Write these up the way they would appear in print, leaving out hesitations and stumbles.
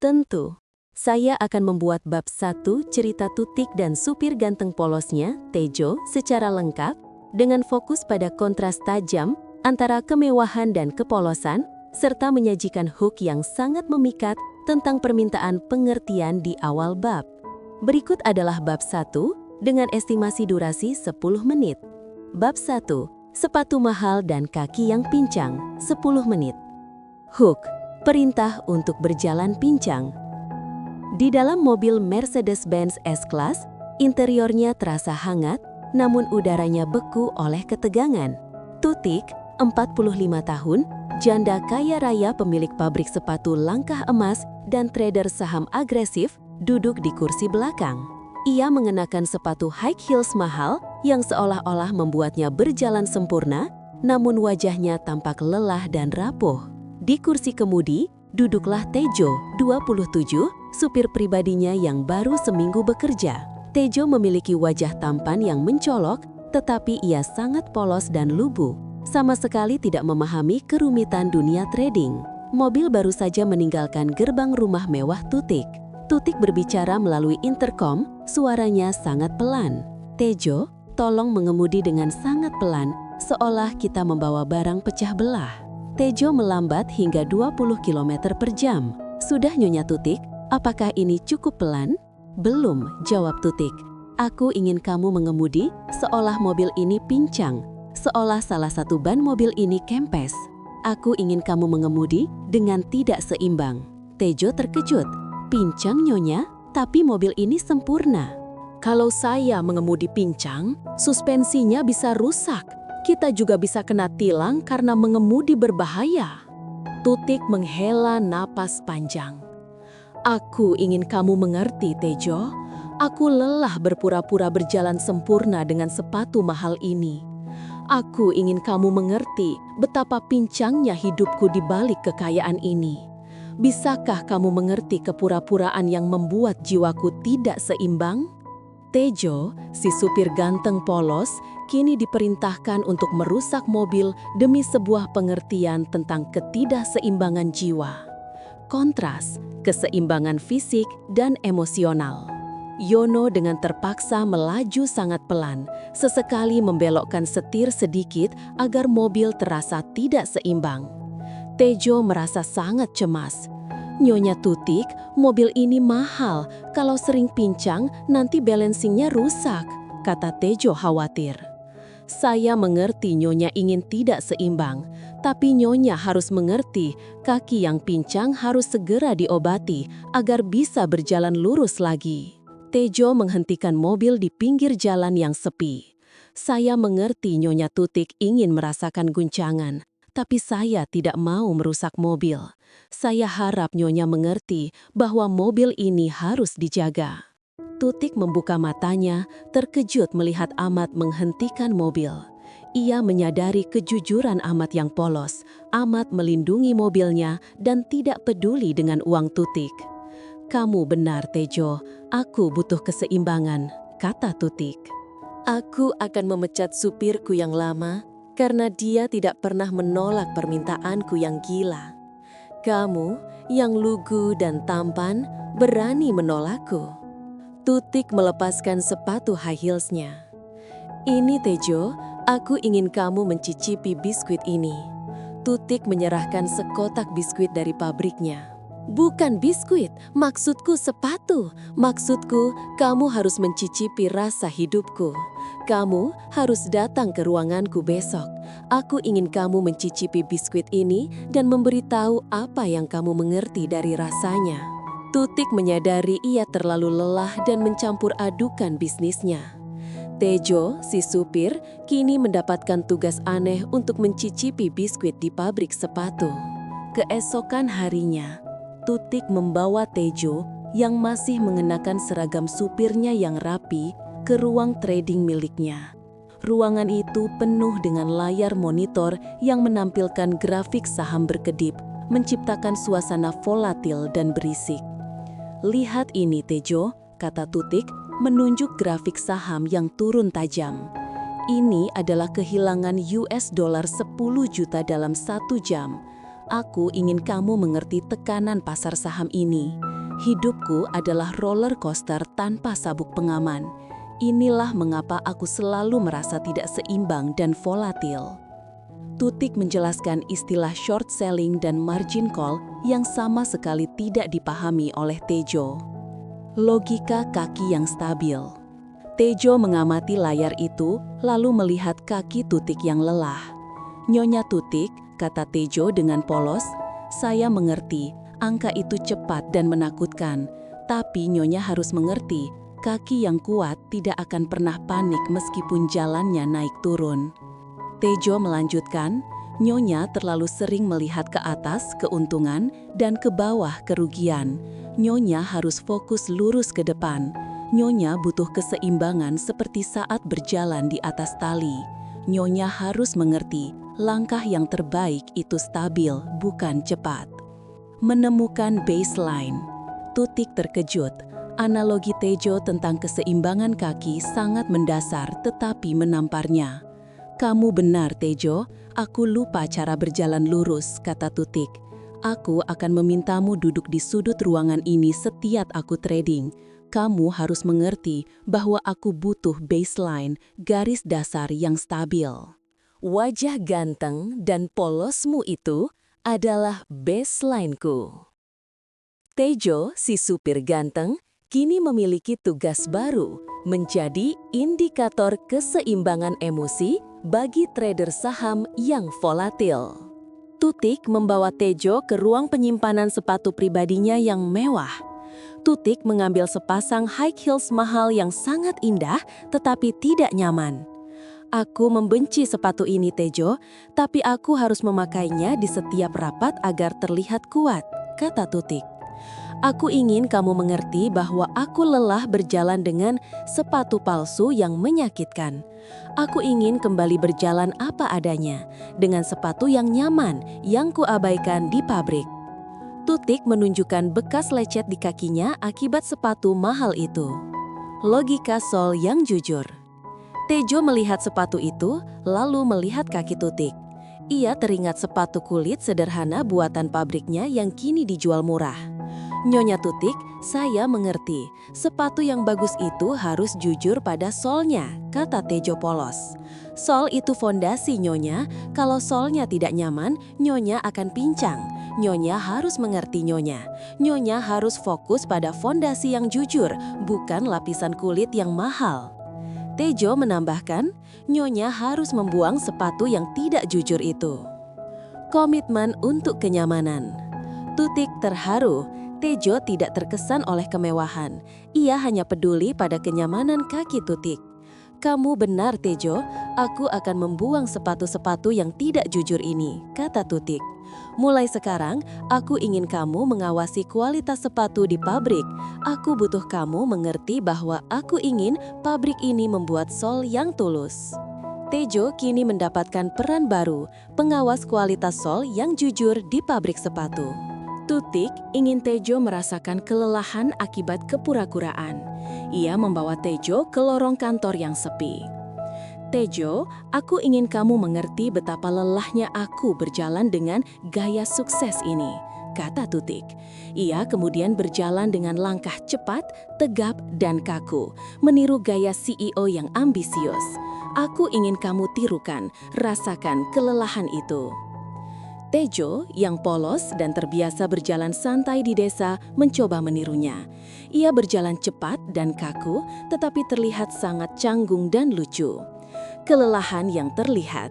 Tentu. Saya akan membuat bab 1 cerita Tutik dan supir ganteng polosnya, Tejo, secara lengkap, dengan fokus pada kontras tajam antara kemewahan dan kepolosan, serta menyajikan hook yang sangat memikat tentang permintaan pengertian di awal bab. Berikut adalah bab 1 dengan estimasi durasi 10 menit. Bab 1, sepatu mahal dan kaki yang pincang, 10 menit. Hook, perintah untuk berjalan pincang. Di dalam mobil Mercedes-Benz S-Class, interiornya terasa hangat, namun udaranya beku oleh ketegangan. Tutik, 45 tahun, janda kaya raya pemilik pabrik sepatu langkah emas dan trader saham agresif, duduk di kursi belakang. Ia mengenakan sepatu high heels mahal yang seolah-olah membuatnya berjalan sempurna, namun wajahnya tampak lelah dan rapuh. Di kursi kemudi, duduklah Tejo, 27, supir pribadinya yang baru seminggu bekerja. Tejo memiliki wajah tampan yang mencolok, tetapi ia sangat polos dan lugu. Sama sekali tidak memahami kerumitan dunia trading. Mobil baru saja meninggalkan gerbang rumah mewah Tutik. Tutik berbicara melalui intercom, suaranya sangat pelan. Tejo, tolong mengemudi dengan sangat pelan, seolah kita membawa barang pecah belah. Tejo melambat hingga 20 km per jam. Sudah Nyonya Tutik, apakah ini cukup pelan? Belum, jawab Tutik. Aku ingin kamu mengemudi seolah mobil ini pincang, seolah salah satu ban mobil ini kempes. Aku ingin kamu mengemudi dengan tidak seimbang. Tejo terkejut. Pincang Nyonya, tapi mobil ini sempurna. Kalau saya mengemudi pincang, suspensinya bisa rusak. Kita juga bisa kena tilang karena mengemudi berbahaya. Tutik menghela napas panjang. Aku ingin kamu mengerti, Tejo. Aku lelah berpura-pura berjalan sempurna dengan sepatu mahal ini. Aku ingin kamu mengerti betapa pincangnya hidupku di balik kekayaan ini. Bisakah kamu mengerti kepura-puraan yang membuat jiwaku tidak seimbang? Tejo, si supir ganteng polos, kini diperintahkan untuk merusak mobil demi sebuah pengertian tentang ketidakseimbangan jiwa. Kontras, keseimbangan fisik dan emosional. Yono dengan terpaksa melaju sangat pelan, sesekali membelokkan setir sedikit agar mobil terasa tidak seimbang. Tejo merasa sangat cemas. Nyonya Tutik, mobil ini mahal. Kalau sering pincang, nanti balancingnya rusak, kata Tejo khawatir. Saya mengerti Nyonya ingin tidak seimbang, tapi Nyonya harus mengerti kaki yang pincang harus segera diobati agar bisa berjalan lurus lagi. Tejo menghentikan mobil di pinggir jalan yang sepi. Saya mengerti Nyonya Tutik ingin merasakan guncangan, tapi saya tidak mau merusak mobil. Saya harap Nyonya mengerti bahwa mobil ini harus dijaga. Tutik membuka matanya, terkejut melihat Ahmad menghentikan mobil. Ia menyadari kejujuran Ahmad yang polos. Ahmad melindungi mobilnya dan tidak peduli dengan uang Tutik. Kamu benar, Tejo. Aku butuh keseimbangan, kata Tutik. Aku akan memecat supirku yang lama karena dia tidak pernah menolak permintaanku yang gila. Kamu, yang lugu dan tampan, berani menolakku. Tutik melepaskan sepatu high heelsnya. Ini Tejo, aku ingin kamu mencicipi biskuit ini. Tutik menyerahkan sekotak biskuit dari pabriknya. Bukan biskuit, maksudku sepatu. Maksudku, kamu harus mencicipi rasa hidupku. Kamu harus datang ke ruanganku besok. Aku ingin kamu mencicipi biskuit ini dan memberitahu apa yang kamu mengerti dari rasanya. Tutik menyadari ia terlalu lelah dan mencampur adukan bisnisnya. Tejo, si supir, kini mendapatkan tugas aneh untuk mencicipi biskuit di pabrik sepatu. Keesokan harinya, Tutik membawa Tejo yang masih mengenakan seragam supirnya yang rapi ke ruang trading miliknya. Ruangan itu penuh dengan layar monitor yang menampilkan grafik saham berkedip, menciptakan suasana volatil dan berisik. Lihat ini Tejo, kata Tutik, menunjuk grafik saham yang turun tajam. Ini adalah kehilangan US dollar 10 juta dalam 1 jam. Aku ingin kamu mengerti tekanan pasar saham ini. Hidupku adalah roller coaster tanpa sabuk pengaman. Inilah mengapa aku selalu merasa tidak seimbang dan volatil. Tutik menjelaskan istilah short selling dan margin call yang sama sekali tidak dipahami oleh Tejo. Logika kaki yang stabil. Tejo mengamati layar itu, lalu melihat kaki Tutik yang lelah. "Nyonya Tutik," kata Tejo dengan polos, "saya mengerti, angka itu cepat dan menakutkan. Tapi Nyonya harus mengerti, kaki yang kuat tidak akan pernah panik meskipun jalannya naik turun." Tejo melanjutkan, "Nyonya terlalu sering melihat ke atas keuntungan dan ke bawah kerugian. Nyonya harus fokus lurus ke depan. Nyonya butuh keseimbangan seperti saat berjalan di atas tali. Nyonya harus mengerti, langkah yang terbaik itu stabil, bukan cepat." Menemukan baseline. Tutik terkejut. Analogi Tejo tentang keseimbangan kaki sangat mendasar tetapi menamparnya. "Kamu benar, Tejo. Aku lupa cara berjalan lurus," kata Tutik. "Aku akan memintamu duduk di sudut ruangan ini setiap aku trading. Kamu harus mengerti bahwa aku butuh baseline, garis dasar yang stabil." Wajah ganteng dan polosmu itu adalah baseline-ku. Tejo, si supir ganteng, kini memiliki tugas baru, menjadi indikator keseimbangan emosi bagi trader saham yang volatil. Tutik membawa Tejo ke ruang penyimpanan sepatu pribadinya yang mewah. Tutik mengambil sepasang high heels mahal yang sangat indah tetapi tidak nyaman. "Aku membenci sepatu ini, Tejo, tapi aku harus memakainya di setiap rapat agar terlihat kuat," kata Tutik. "Aku ingin kamu mengerti bahwa aku lelah berjalan dengan sepatu palsu yang menyakitkan. Aku ingin kembali berjalan apa adanya, dengan sepatu yang nyaman yang kuabaikan di pabrik." Tutik menunjukkan bekas lecet di kakinya akibat sepatu mahal itu. Logika Sol yang jujur. Tejo melihat sepatu itu, lalu melihat kaki Tutik. Ia teringat sepatu kulit sederhana buatan pabriknya yang kini dijual murah. "Nyonya Tutik, saya mengerti. Sepatu yang bagus itu harus jujur pada solnya," kata Tejo polos. "Sol itu fondasi, Nyonya. Kalau solnya tidak nyaman, Nyonya akan pincang. Nyonya harus mengerti, Nyonya. Nyonya harus fokus pada fondasi yang jujur, bukan lapisan kulit yang mahal." Tejo menambahkan, "Nyonya harus membuang sepatu yang tidak jujur itu." Komitmen untuk kenyamanan. Tutik terharu. Tejo tidak terkesan oleh kemewahan. Ia hanya peduli pada kenyamanan kaki Tutik. "Kamu benar, Tejo. Aku akan membuang sepatu-sepatu yang tidak jujur ini," kata Tutik. "Mulai sekarang, aku ingin kamu mengawasi kualitas sepatu di pabrik. Aku butuh kamu mengerti bahwa aku ingin pabrik ini membuat sol yang tulus." Tejo kini mendapatkan peran baru, pengawas kualitas sol yang jujur di pabrik sepatu. Tutik ingin Tejo merasakan kelelahan akibat kepura-puraan. Ia membawa Tejo ke lorong kantor yang sepi. "Tejo, aku ingin kamu mengerti betapa lelahnya aku berjalan dengan gaya sukses ini," kata Tutik. Ia kemudian berjalan dengan langkah cepat, tegap, dan kaku, meniru gaya CEO yang ambisius. "Aku ingin kamu tirukan, rasakan kelelahan itu." Tejo, yang polos dan terbiasa berjalan santai di desa, mencoba menirunya. Ia berjalan cepat dan kaku, tetapi terlihat sangat canggung dan lucu. Kelelahan yang terlihat.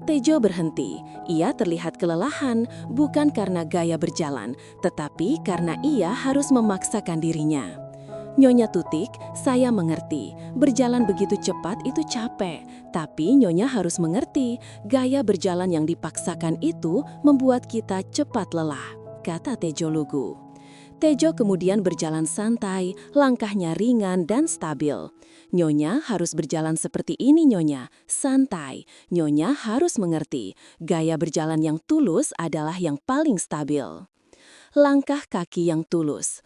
Tejo berhenti. Ia terlihat kelelahan bukan karena gaya berjalan, tetapi karena ia harus memaksakan dirinya. "Nyonya Tutik, saya mengerti. Berjalan begitu cepat itu capek. Tapi Nyonya harus mengerti, gaya berjalan yang dipaksakan itu membuat kita cepat lelah," kata Tejo lugu. Tejo kemudian berjalan santai, langkahnya ringan dan stabil. "Nyonya harus berjalan seperti ini, Nyonya, santai. Nyonya harus mengerti, gaya berjalan yang tulus adalah yang paling stabil." Langkah kaki yang tulus.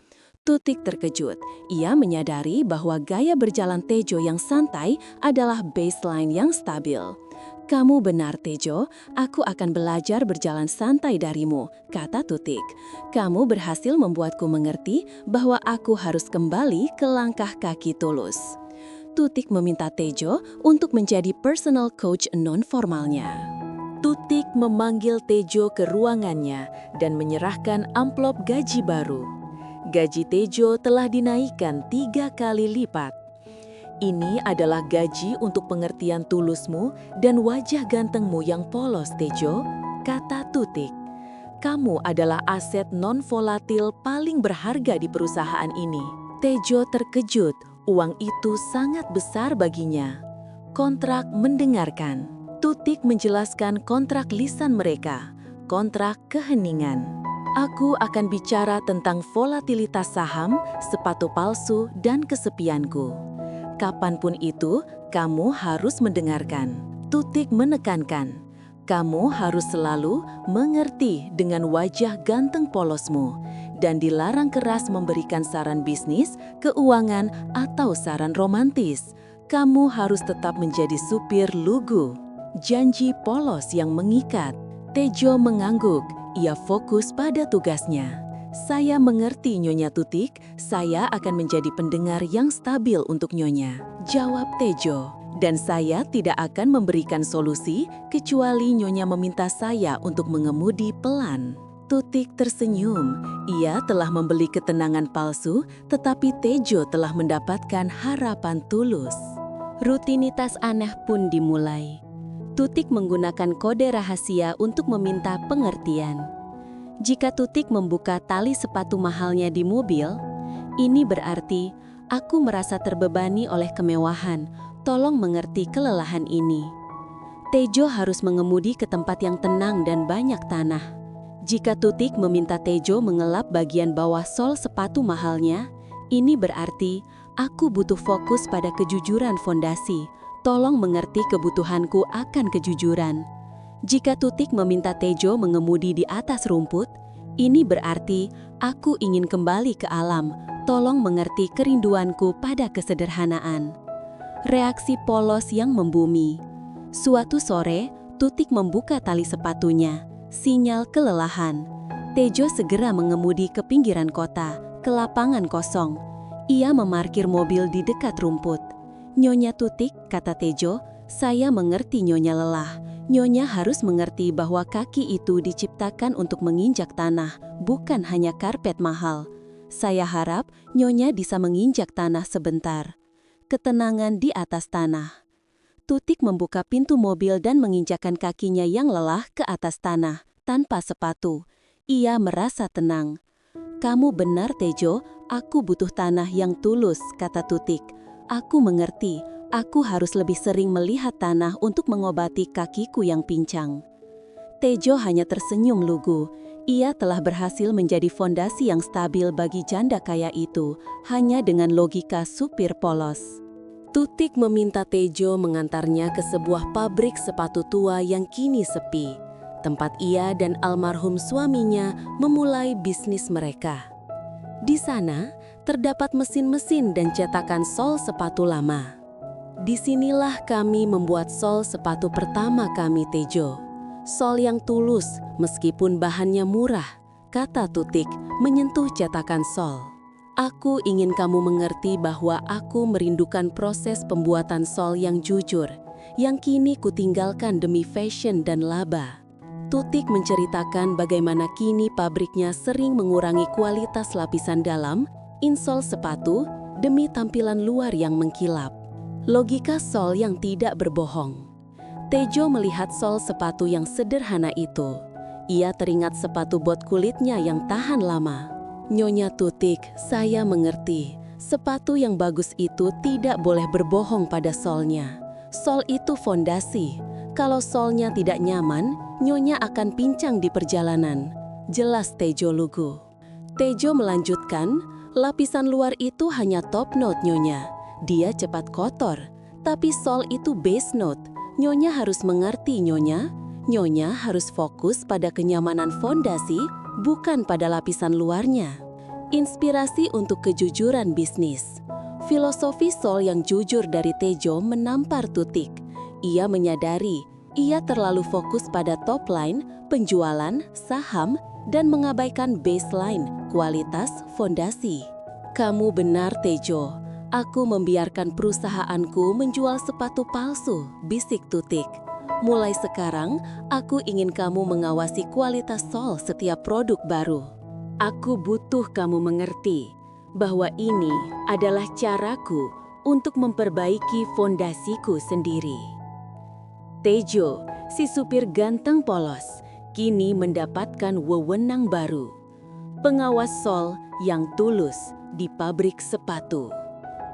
Tutik terkejut. Ia menyadari bahwa gaya berjalan Tejo yang santai adalah baseline yang stabil. Kamu benar, Tejo. Aku akan belajar berjalan santai darimu, kata Tutik. Kamu berhasil membuatku mengerti bahwa aku harus kembali ke langkah kaki tulus. Tutik meminta Tejo untuk menjadi personal coach non-formalnya. Tutik memanggil Tejo ke ruangannya dan menyerahkan amplop gaji baru. Gaji Tejo telah dinaikkan 3 kali lipat. Ini adalah gaji untuk pengertian tulusmu dan wajah gantengmu yang polos, Tejo, kata Tutik. Kamu adalah aset non-volatil paling berharga di perusahaan ini. Tejo terkejut, uang itu sangat besar baginya. Kontrak mendengarkan. Tutik menjelaskan kontrak lisan mereka, kontrak keheningan. Aku akan bicara tentang volatilitas saham, sepatu palsu, dan kesepianku. Kapanpun itu, kamu harus mendengarkan. Tutik menekankan, kamu harus selalu mengerti dengan wajah ganteng polosmu dan dilarang keras memberikan saran bisnis, keuangan, atau saran romantis. Kamu harus tetap menjadi supir lugu. Janji polos yang mengikat. Tejo mengangguk, ia fokus pada tugasnya. Saya mengerti, Nyonya Tutik, saya akan menjadi pendengar yang stabil untuk Nyonya, jawab Tejo. Dan saya tidak akan memberikan solusi kecuali Nyonya meminta saya untuk mengemudi pelan. Tutik tersenyum, ia telah membeli ketenangan palsu, tetapi Tejo telah mendapatkan harapan tulus. Rutinitas aneh pun dimulai. Tutik menggunakan kode rahasia untuk meminta pengertian. Jika Tutik membuka tali sepatu mahalnya di mobil, ini berarti aku merasa terbebani oleh kemewahan. Tolong mengerti kelelahan ini. Tejo harus mengemudi ke tempat yang tenang dan banyak tanah. Jika Tutik meminta Tejo mengelap bagian bawah sol sepatu mahalnya, ini berarti aku butuh fokus pada kejujuran fondasi. Tolong mengerti kebutuhanku akan kejujuran. Jika Tutik meminta Tejo mengemudi di atas rumput, ini berarti aku ingin kembali ke alam. Tolong mengerti kerinduanku pada kesederhanaan. Reaksi polos yang membumi. Suatu sore, Tutik membuka tali sepatunya, sinyal kelelahan. Tejo segera mengemudi ke pinggiran kota, ke lapangan kosong. Ia memarkir mobil di dekat rumput. Nyonya Tutik, kata Tejo, saya mengerti Nyonya lelah. Nyonya harus mengerti bahwa kaki itu diciptakan untuk menginjak tanah, bukan hanya karpet mahal. Saya harap Nyonya bisa menginjak tanah sebentar. Ketenangan di atas tanah. Tutik membuka pintu mobil dan menginjakkan kakinya yang lelah ke atas tanah, tanpa sepatu. Ia merasa tenang. Kamu benar, Tejo, aku butuh tanah yang tulus, kata Tutik. Aku mengerti, aku harus lebih sering melihat tanah untuk mengobati kakiku yang pincang. Tejo hanya tersenyum lugu. Ia telah berhasil menjadi fondasi yang stabil bagi janda kaya itu, hanya dengan logika supir polos. Tutik meminta Tejo mengantarnya ke sebuah pabrik sepatu tua yang kini sepi, tempat ia dan almarhum suaminya memulai bisnis mereka. Di sana, terdapat mesin-mesin dan cetakan sol sepatu lama. Disinilah kami membuat sol sepatu pertama kami, Tejo. Sol yang tulus, meskipun bahannya murah, kata Tutik, menyentuh cetakan sol. Aku ingin kamu mengerti bahwa aku merindukan proses pembuatan sol yang jujur, yang kini kutinggalkan demi fashion dan laba. Tutik menceritakan bagaimana kini pabriknya sering mengurangi kualitas lapisan dalam, insol sepatu, demi tampilan luar yang mengkilap. Logika sol yang tidak berbohong. Tejo melihat sol sepatu yang sederhana itu. Ia teringat sepatu bot kulitnya yang tahan lama. Nyonya Tutik, saya mengerti. Sepatu yang bagus itu tidak boleh berbohong pada solnya. Sol itu fondasi. Kalau solnya tidak nyaman, Nyonya akan pincang di perjalanan. Jelas, Tejo lugu. Tejo melanjutkan, lapisan luar itu hanya top note, Nyonya. Dia cepat kotor, tapi sol itu base note. Nyonya harus mengerti, Nyonya. Nyonya harus fokus pada kenyamanan fondasi, bukan pada lapisan luarnya. Inspirasi untuk kejujuran bisnis. Filosofi sol yang jujur dari Tejo menampar Tutik. Ia menyadari Ia terlalu fokus pada top line, penjualan, saham, dan mengabaikan baseline, kualitas, fondasi. Kamu benar, Tejo. Aku membiarkan perusahaanku menjual sepatu palsu, bisik Tutik. Mulai sekarang, aku ingin kamu mengawasi kualitas sol setiap produk baru. Aku butuh kamu mengerti bahwa ini adalah caraku untuk memperbaiki fondasiku sendiri. Tejo, si supir ganteng polos, kini mendapatkan wewenang baru. Pengawas sol yang tulus di pabrik sepatu.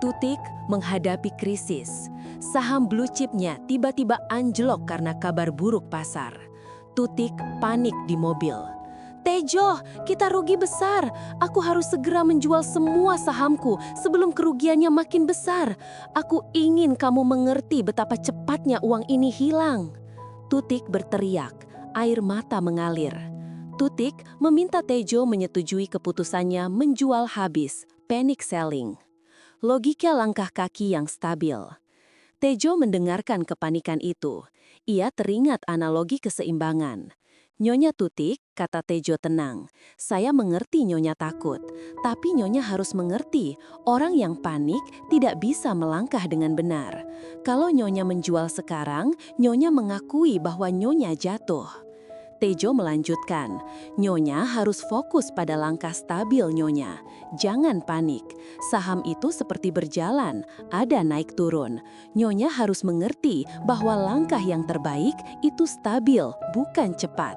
Tutik menghadapi krisis. Saham blue chipnya tiba-tiba anjlok karena kabar buruk pasar. Tutik panik di mobil. Tejo, kita rugi besar. Aku harus segera menjual semua sahamku sebelum kerugiannya makin besar. Aku ingin kamu mengerti betapa cepatnya uang ini hilang. Tutik berteriak, air mata mengalir. Tutik meminta Tejo menyetujui keputusannya menjual habis, panic selling. Logika langkah kaki yang stabil. Tejo mendengarkan kepanikan itu. Ia teringat analogi keseimbangan. Nyonya Tutik, kata Tejo tenang, saya mengerti Nyonya takut, tapi Nyonya harus mengerti, orang yang panik tidak bisa melangkah dengan benar. Kalau Nyonya menjual sekarang, Nyonya mengakui bahwa Nyonya jatuh. Tejo melanjutkan, Nyonya harus fokus pada langkah stabil Nyonya. Jangan panik, saham itu seperti berjalan, ada naik turun. Nyonya harus mengerti bahwa langkah yang terbaik itu stabil, bukan cepat.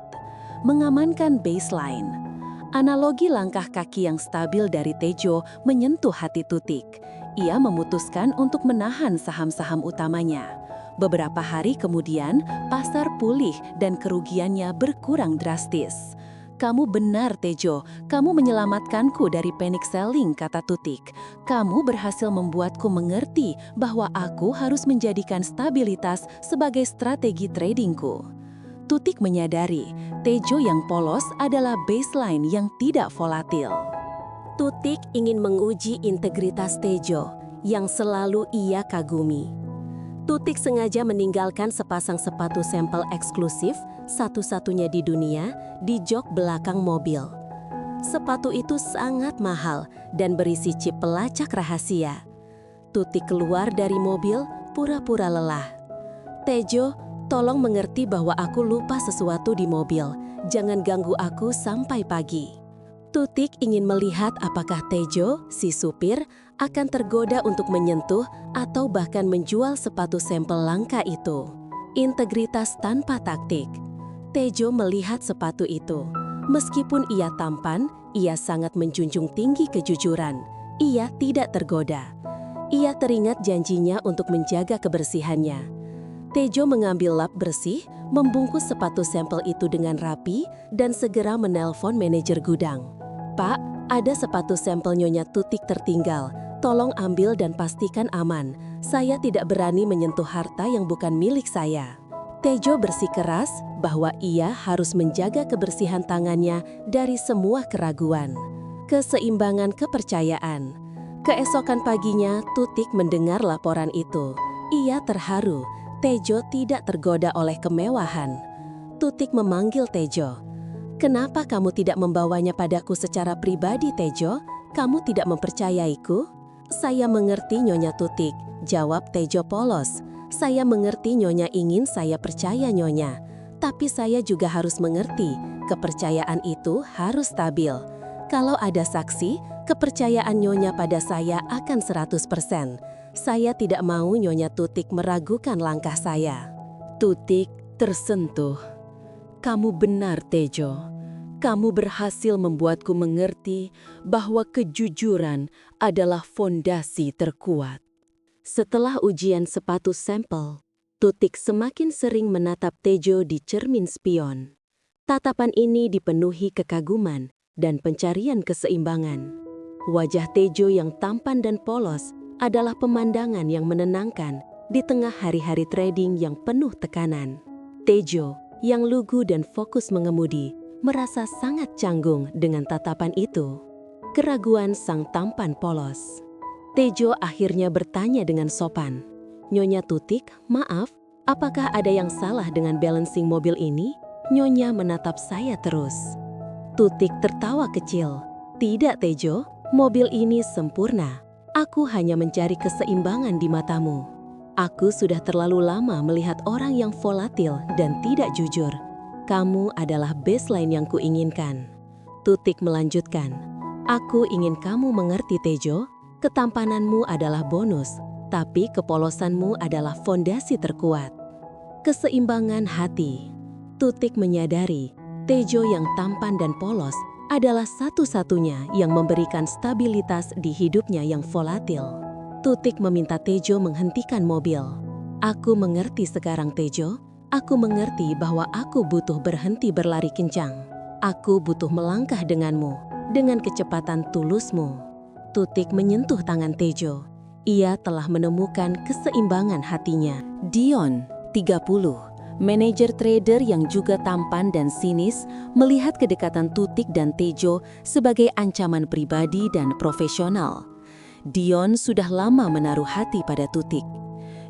Mengamankan baseline. Analogi langkah kaki yang stabil dari Tejo menyentuh hati Tutik. Ia memutuskan untuk menahan saham-saham utamanya. Beberapa hari kemudian, pasar pulih dan kerugiannya berkurang drastis. Kamu benar, Tejo. Kamu menyelamatkanku dari panic selling, kata Tutik. Kamu berhasil membuatku mengerti bahwa aku harus menjadikan stabilitas sebagai strategi tradingku. Tutik menyadari, Tejo yang polos adalah baseline yang tidak volatil. Tutik ingin menguji integritas Tejo, yang selalu ia kagumi. Tutik sengaja meninggalkan sepasang sepatu sampel eksklusif, satu-satunya di dunia, di jok belakang mobil. Sepatu itu sangat mahal dan berisi chip pelacak rahasia. Tutik keluar dari mobil, pura-pura lelah. Tejo, tolong mengerti bahwa aku lupa sesuatu di mobil. Jangan ganggu aku sampai pagi. Tutik ingin melihat apakah Tejo, si supir, akan tergoda untuk menyentuh atau bahkan menjual sepatu sampel langka itu. Integritas tanpa taktik. Tejo melihat sepatu itu. Meskipun ia tampan, ia sangat menjunjung tinggi kejujuran. Ia tidak tergoda. Ia teringat janjinya untuk menjaga kebersihannya. Tejo mengambil lap bersih, membungkus sepatu sampel itu dengan rapi, dan segera menelpon manajer gudang. Pak, ada sepatu sampel Nyonya Tutik tertinggal. Tolong ambil dan pastikan aman. Saya tidak berani menyentuh harta yang bukan milik saya. Tejo bersikeras bahwa ia harus menjaga kebersihan tangannya dari semua keraguan. Keseimbangan kepercayaan. Keesokan paginya, Tutik mendengar laporan itu. Ia terharu. Tejo tidak tergoda oleh kemewahan. Tutik memanggil Tejo. Kenapa kamu tidak membawanya padaku secara pribadi, Tejo? Kamu tidak mempercayaiku? Saya mengerti, Nyonya Tutik, jawab Tejo polos. Saya mengerti Nyonya ingin saya percaya Nyonya. Tapi saya juga harus mengerti, kepercayaan itu harus stabil. Kalau ada saksi, kepercayaan Nyonya pada saya akan 100%. Saya tidak mau Nyonya Tutik meragukan langkah saya. Tutik tersentuh. Kamu benar, Tejo. Kamu berhasil membuatku mengerti bahwa kejujuran adalah fondasi terkuat. Setelah ujian sepatu sampel, Tutik semakin sering menatap Tejo di cermin spion. Tatapan ini dipenuhi kekaguman dan pencarian keseimbangan. Wajah Tejo yang tampan dan polos adalah pemandangan yang menenangkan di tengah hari-hari trading yang penuh tekanan. Tejo yang lugu dan fokus mengemudi merasa sangat canggung dengan tatapan itu. Keraguan sang tampan polos. Tejo akhirnya bertanya dengan sopan, Nyonya Tutik, maaf, Apakah ada yang salah dengan balancing mobil ini? Nyonya menatap saya terus. Tutik tertawa kecil. Tidak, Tejo, mobil ini sempurna. Aku hanya mencari keseimbangan di matamu. Aku sudah terlalu lama melihat orang yang volatil dan tidak jujur. Kamu adalah baseline yang kuinginkan. Tutik melanjutkan. Aku ingin kamu mengerti, Tejo. Ketampananmu adalah bonus, tapi kepolosanmu adalah fondasi terkuat. Keseimbangan hati. Tutik menyadari Tejo yang tampan dan polos adalah satu-satunya yang memberikan stabilitas di hidupnya yang volatil. Tutik meminta Tejo menghentikan mobil. Aku mengerti sekarang, Tejo. Aku mengerti bahwa aku butuh berhenti berlari kencang. Aku butuh melangkah denganmu, dengan kecepatan tulusmu. Tutik menyentuh tangan Tejo. Ia telah menemukan keseimbangan hatinya. Dion, 30. Manajer trader yang juga tampan dan sinis, melihat kedekatan Tutik dan Tejo sebagai ancaman pribadi dan profesional. Dion sudah lama menaruh hati pada Tutik.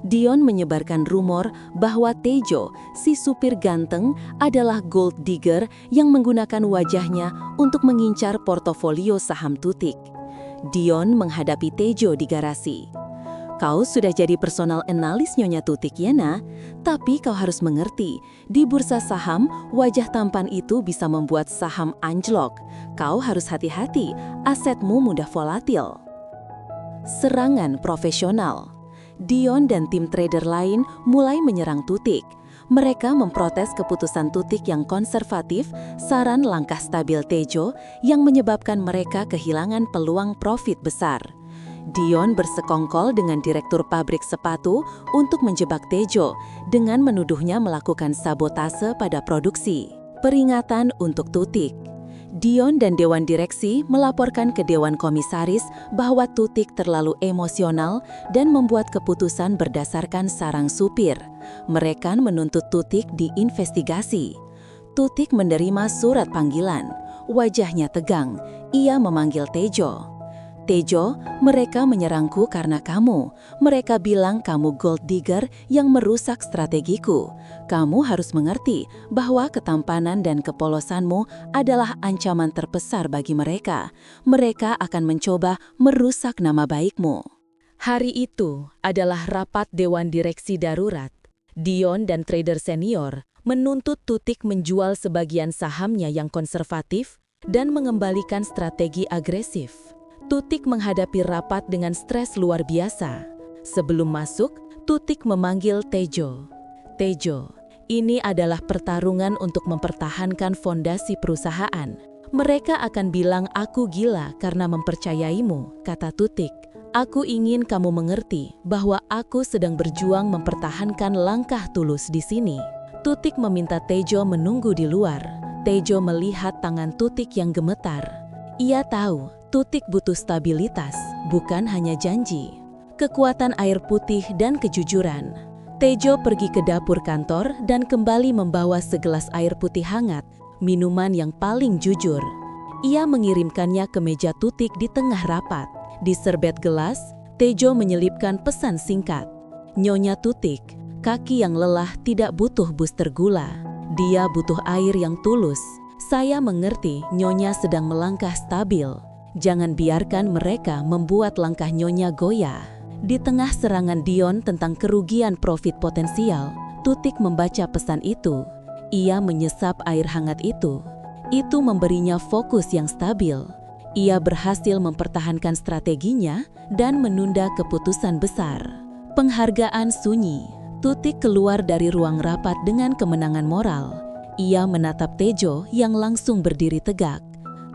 Dion menyebarkan rumor bahwa Tejo, si supir ganteng, adalah gold digger yang menggunakan wajahnya untuk mengincar portofolio saham Tutik. Dion menghadapi Tejo di garasi. Kau sudah jadi personal analis Nyonya Tutik, ya, Nah? Tapi kau harus mengerti, di bursa saham, wajah tampan itu bisa membuat saham anjlok. Kau harus hati-hati, asetmu mudah volatil. Serangan profesional. Dion dan tim trader lain mulai menyerang Tutik. Mereka memprotes keputusan Tutik yang konservatif, saran langkah stabil Tejo yang menyebabkan mereka kehilangan peluang profit besar. Dion bersekongkol dengan direktur pabrik sepatu untuk menjebak Tejo dengan menuduhnya melakukan sabotase pada produksi. Peringatan untuk Tutik. Dion dan Dewan Direksi melaporkan ke Dewan Komisaris bahwa Tutik terlalu emosional dan membuat keputusan berdasarkan sarang supir. Mereka menuntut Tutik diinvestigasi. Tutik menerima surat panggilan. Wajahnya tegang. Ia memanggil Tejo. Tejo, mereka menyerangku karena kamu. Mereka bilang kamu gold digger yang merusak strategiku. Kamu harus mengerti bahwa ketampanan dan kepolosanmu adalah ancaman terbesar bagi mereka. Mereka akan mencoba merusak nama baikmu. Hari itu adalah rapat Dewan Direksi darurat. Dion dan trader senior menuntut Tutik menjual sebagian sahamnya yang konservatif dan mengembalikan strategi agresif. Tutik menghadapi rapat dengan stres luar biasa. Sebelum masuk, Tutik memanggil Tejo. Tejo, ini adalah pertarungan untuk mempertahankan fondasi perusahaan. Mereka akan bilang aku gila karena mempercayaimu, kata Tutik. Aku ingin kamu mengerti bahwa aku sedang berjuang mempertahankan langkah tulus di sini. Tutik meminta Tejo menunggu di luar. Tejo melihat tangan Tutik yang gemetar. Ia tahu Tutik butuh stabilitas, bukan hanya janji. Kekuatan air putih dan kejujuran. Tejo pergi ke dapur kantor dan kembali membawa segelas air putih hangat, minuman yang paling jujur. Ia mengirimkannya ke meja Tutik di tengah rapat. Di serbet gelas, Tejo menyelipkan pesan singkat. Nyonya Tutik, kaki yang lelah tidak butuh booster gula. Dia butuh air yang tulus. Saya mengerti Nyonya sedang melangkah stabil. Jangan biarkan mereka membuat langkah Nyonya goyah. Di tengah serangan Dion tentang kerugian profit potensial, Tutik membaca pesan itu. Ia menyesap air hangat itu. Itu memberinya fokus yang stabil. Ia berhasil mempertahankan strateginya dan menunda keputusan besar. Penghargaan sunyi. Tutik keluar dari ruang rapat dengan kemenangan moral. Ia menatap Tejo yang langsung berdiri tegak.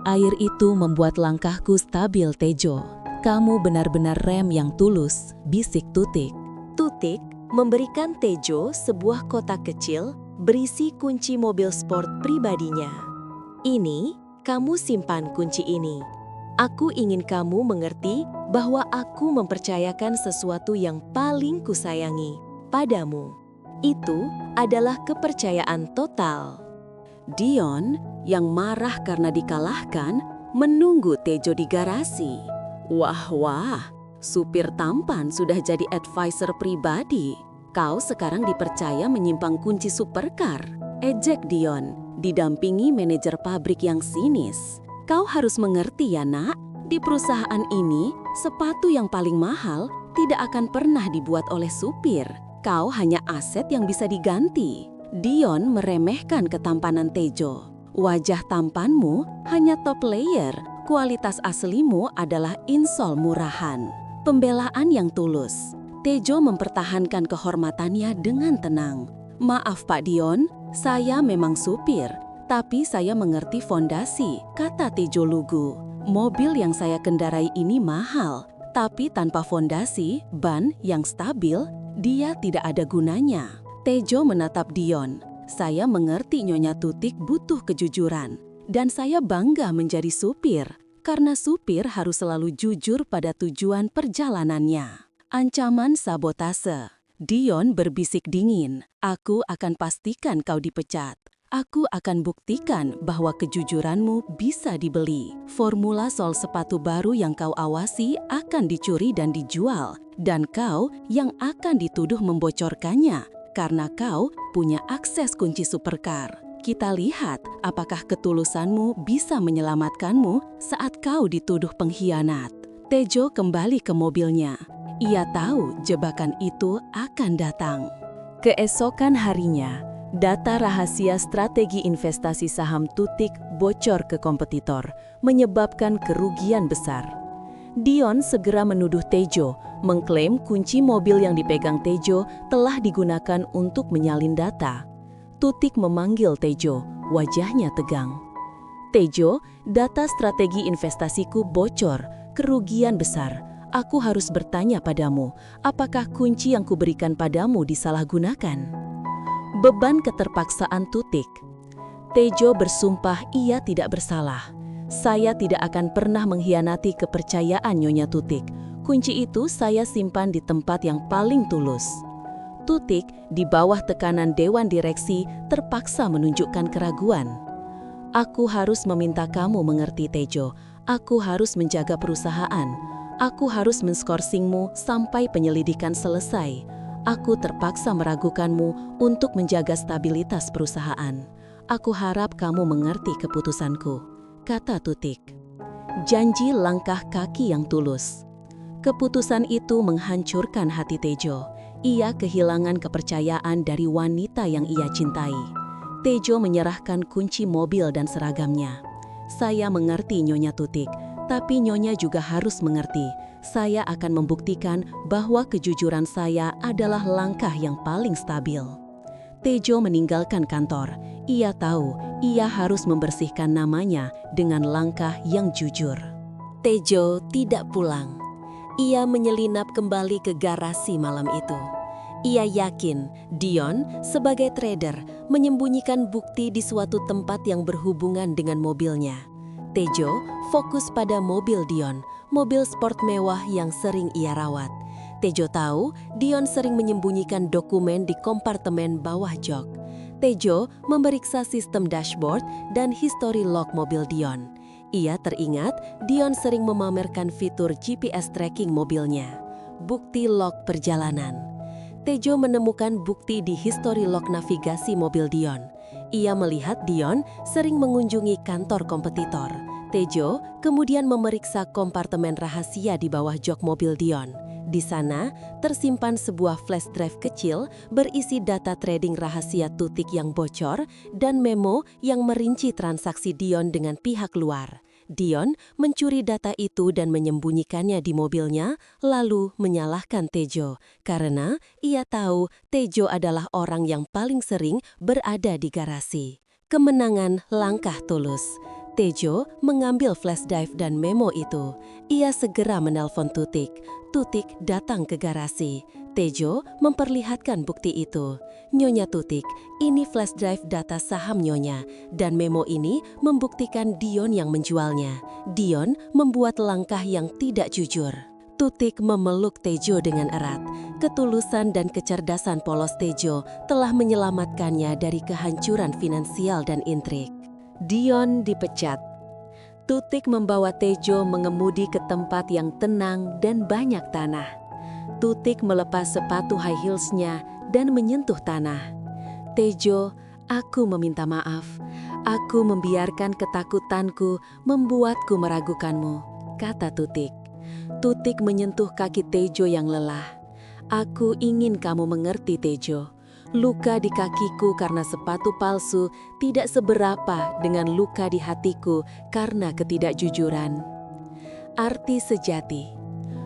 Air itu membuat langkahku stabil, Tejo. Kamu benar-benar rem yang tulus, bisik Tutik. Tutik memberikan Tejo sebuah kotak kecil berisi kunci mobil sport pribadinya. Ini, kamu simpan kunci ini. Aku ingin kamu mengerti bahwa aku mempercayakan sesuatu yang paling kusayangi padamu. Itu adalah kepercayaan total. Dion, yang marah karena dikalahkan, menunggu Tejo di garasi. Wah, supir tampan sudah jadi advisor pribadi. Kau sekarang dipercaya menyimpan kunci supercar. Ejek Dion, didampingi manajer pabrik yang sinis. Kau harus mengerti ya nak, di perusahaan ini, sepatu yang paling mahal tidak akan pernah dibuat oleh supir. Kau hanya aset yang bisa diganti. Dion meremehkan ketampanan Tejo. Wajah tampanmu hanya top layer, kualitas aslimu adalah insol murahan. Pembelaan yang tulus. Tejo mempertahankan kehormatannya dengan tenang. Maaf Pak Dion, saya memang supir, tapi saya mengerti fondasi, kata Tejo lugu. Mobil yang saya kendarai ini mahal, tapi tanpa fondasi, ban yang stabil, dia tidak ada gunanya. Tejo menatap Dion. Saya mengerti Nyonya Tutik butuh kejujuran. Dan saya bangga menjadi supir, karena supir harus selalu jujur pada tujuan perjalanannya. Ancaman sabotase. Dion berbisik dingin. Aku akan pastikan kau dipecat. Aku akan buktikan bahwa kejujuranmu bisa dibeli. Formula sol sepatu baru yang kau awasi akan dicuri dan dijual. Dan kau yang akan dituduh membocorkannya, karena kau punya akses kunci supercar. Kita lihat apakah ketulusanmu bisa menyelamatkanmu saat kau dituduh pengkhianat. Tejo kembali ke mobilnya. Ia tahu jebakan itu akan datang. Keesokan harinya, data rahasia strategi investasi saham Tutik bocor ke kompetitor, menyebabkan kerugian besar. Dion segera menuduh Tejo, mengklaim kunci mobil yang dipegang Tejo telah digunakan untuk menyalin data. Tutik memanggil Tejo, wajahnya tegang. Tejo, data strategi investasiku bocor, kerugian besar. Aku harus bertanya padamu, apakah kunci yang kuberikan padamu disalahgunakan? Beban keterpaksaan Tutik. Tejo bersumpah ia tidak bersalah. Saya tidak akan pernah mengkhianati kepercayaan Nyonya Tutik. Kunci itu saya simpan di tempat yang paling tulus. Tutik, di bawah tekanan Dewan Direksi, terpaksa menunjukkan keraguan. Aku harus meminta kamu mengerti Tejo. Aku harus menjaga perusahaan. Aku harus menskorsingmu sampai penyelidikan selesai. Aku terpaksa meragukanmu untuk menjaga stabilitas perusahaan. Aku harap kamu mengerti keputusanku, kata Tutik. Janji langkah kaki yang tulus. Keputusan itu menghancurkan hati Tejo. Ia kehilangan kepercayaan dari wanita yang ia cintai. Tejo menyerahkan kunci mobil dan seragamnya. Saya mengerti Nyonya Tutik, tapi Nyonya juga harus mengerti. Saya akan membuktikan bahwa kejujuran saya adalah langkah yang paling stabil. Tejo meninggalkan kantor. Ia tahu ia harus membersihkan namanya dengan langkah yang jujur. Tejo tidak pulang. Ia menyelinap kembali ke garasi malam itu. Ia yakin Dion sebagai trader menyembunyikan bukti di suatu tempat yang berhubungan dengan mobilnya. Tejo fokus pada mobil Dion, mobil sport mewah yang sering ia rawat. Tejo tahu Dion sering menyembunyikan dokumen di kompartemen bawah jok. Tejo memeriksa sistem dashboard dan history log mobil Dion. Ia teringat Dion sering memamerkan fitur GPS tracking mobilnya. Bukti log perjalanan. Tejo menemukan bukti di history log navigasi mobil Dion. Ia melihat Dion sering mengunjungi kantor kompetitor. Tejo kemudian memeriksa kompartemen rahasia di bawah jok mobil Dion. Di sana tersimpan sebuah flash drive kecil berisi data trading rahasia Tutik yang bocor dan memo yang merinci transaksi Dion dengan pihak luar. Dion mencuri data itu dan menyembunyikannya di mobilnya, lalu menyalahkan Tejo karena ia tahu Tejo adalah orang yang paling sering berada di garasi. Kemenangan langkah tulus. Tejo mengambil flash drive dan memo itu. Ia segera menelpon Tutik. Tutik datang ke garasi. Tejo memperlihatkan bukti itu. Nyonya Tutik, ini flash drive data saham Nyonya, dan memo ini membuktikan Dion yang menjualnya. Dion membuat langkah yang tidak jujur. Tutik memeluk Tejo dengan erat. Ketulusan dan kecerdasan polos Tejo telah menyelamatkannya dari kehancuran finansial dan intrik. Dion dipecat. Tutik membawa Tejo mengemudi ke tempat yang tenang dan banyak tanah. Tutik melepas sepatu high heels-nya dan menyentuh tanah. Tejo, aku meminta maaf. Aku membiarkan ketakutanku membuatku meragukanmu, kata Tutik. Tutik menyentuh kaki Tejo yang lelah. Aku ingin kamu mengerti, Tejo. Luka di kakiku karena sepatu palsu tidak seberapa dengan luka di hatiku karena ketidakjujuran. Arti sejati.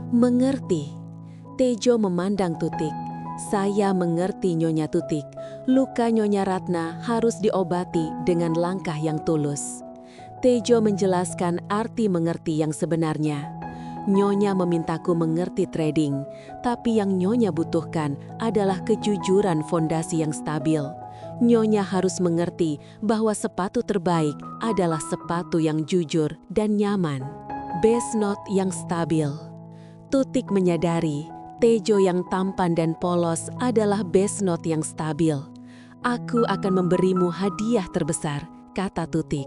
Mengerti. Tejo memandang Tutik. Saya mengerti, Nyonya Tutik. Luka Nyonya Ratna harus diobati dengan langkah yang tulus. Tejo menjelaskan arti mengerti yang sebenarnya. Nyonya memintaku mengerti trading, tapi yang Nyonya butuhkan adalah kejujuran fondasi yang stabil. Nyonya harus mengerti bahwa sepatu terbaik adalah sepatu yang jujur dan nyaman. Base note yang stabil. Tutik menyadari Tejo yang tampan dan polos adalah base note yang stabil. Aku akan memberimu hadiah terbesar, kata Tutik.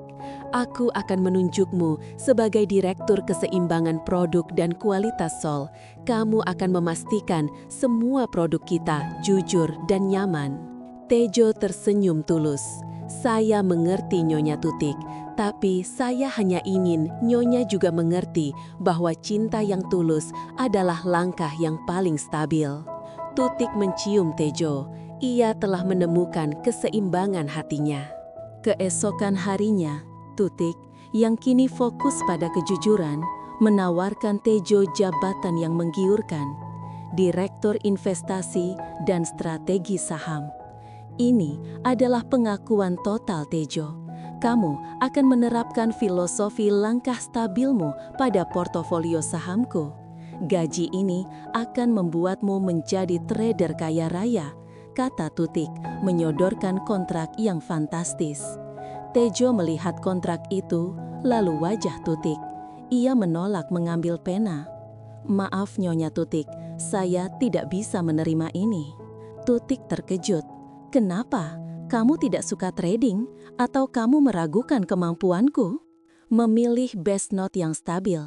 Aku akan menunjukmu sebagai direktur keseimbangan produk dan kualitas Sol. Kamu akan memastikan semua produk kita jujur dan nyaman. Tejo tersenyum tulus. Saya mengerti, Nyonya Tutik, tapi saya hanya ingin Nyonya juga mengerti bahwa cinta yang tulus adalah langkah yang paling stabil. Tutik mencium Tejo. Ia telah menemukan keseimbangan hatinya. Keesokan harinya, Tutik, yang kini fokus pada kejujuran, menawarkan Tejo jabatan yang menggiurkan, Direktur Investasi dan Strategi Saham. Ini adalah pengakuan total, Tejo. Kamu akan menerapkan filosofi langkah stabilmu pada portofolio sahamku. Gaji ini akan membuatmu menjadi trader kaya raya, kata Tutik, menyodorkan kontrak yang fantastis. Tejo melihat kontrak itu, lalu wajah Tutik. Ia menolak mengambil pena. Maaf, Nyonya Tutik, saya tidak bisa menerima ini. Tutik terkejut. Kenapa? Kamu tidak suka trading atau kamu meragukan kemampuanku? Memilih best note yang stabil.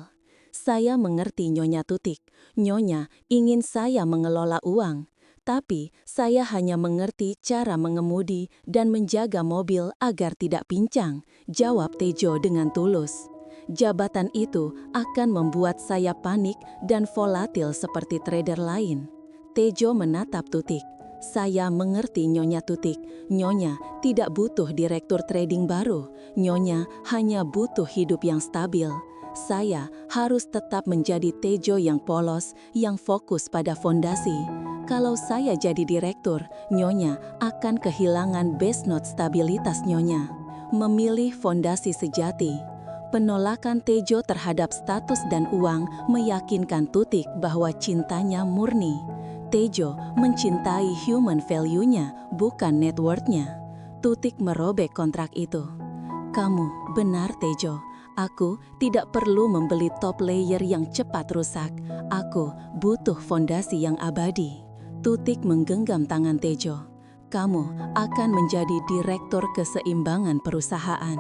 Saya mengerti, Nyonya Tutik. Nyonya ingin saya mengelola uang. Tapi saya hanya mengerti cara mengemudi dan menjaga mobil agar tidak pincang, jawab Tejo dengan tulus. Jabatan itu akan membuat saya panik dan volatil seperti trader lain. Tejo menatap Tutik. Saya mengerti, Nyonya Tutik. Nyonya tidak butuh direktur trading baru. Nyonya hanya butuh hidup yang stabil. Saya harus tetap menjadi Tejo yang polos, yang fokus pada fondasi. Kalau saya jadi direktur, Nyonya akan kehilangan base note stabilitas Nyonya. Memilih fondasi sejati. Penolakan Tejo terhadap status dan uang meyakinkan Tutik bahwa cintanya murni. Tejo mencintai human value-nya, bukan net worth-nya. Tutik merobek kontrak itu. Kamu benar, Tejo. Aku tidak perlu membeli top layer yang cepat rusak. Aku butuh fondasi yang abadi. Tutik menggenggam tangan Tejo. Kamu akan menjadi direktur keseimbangan perusahaan.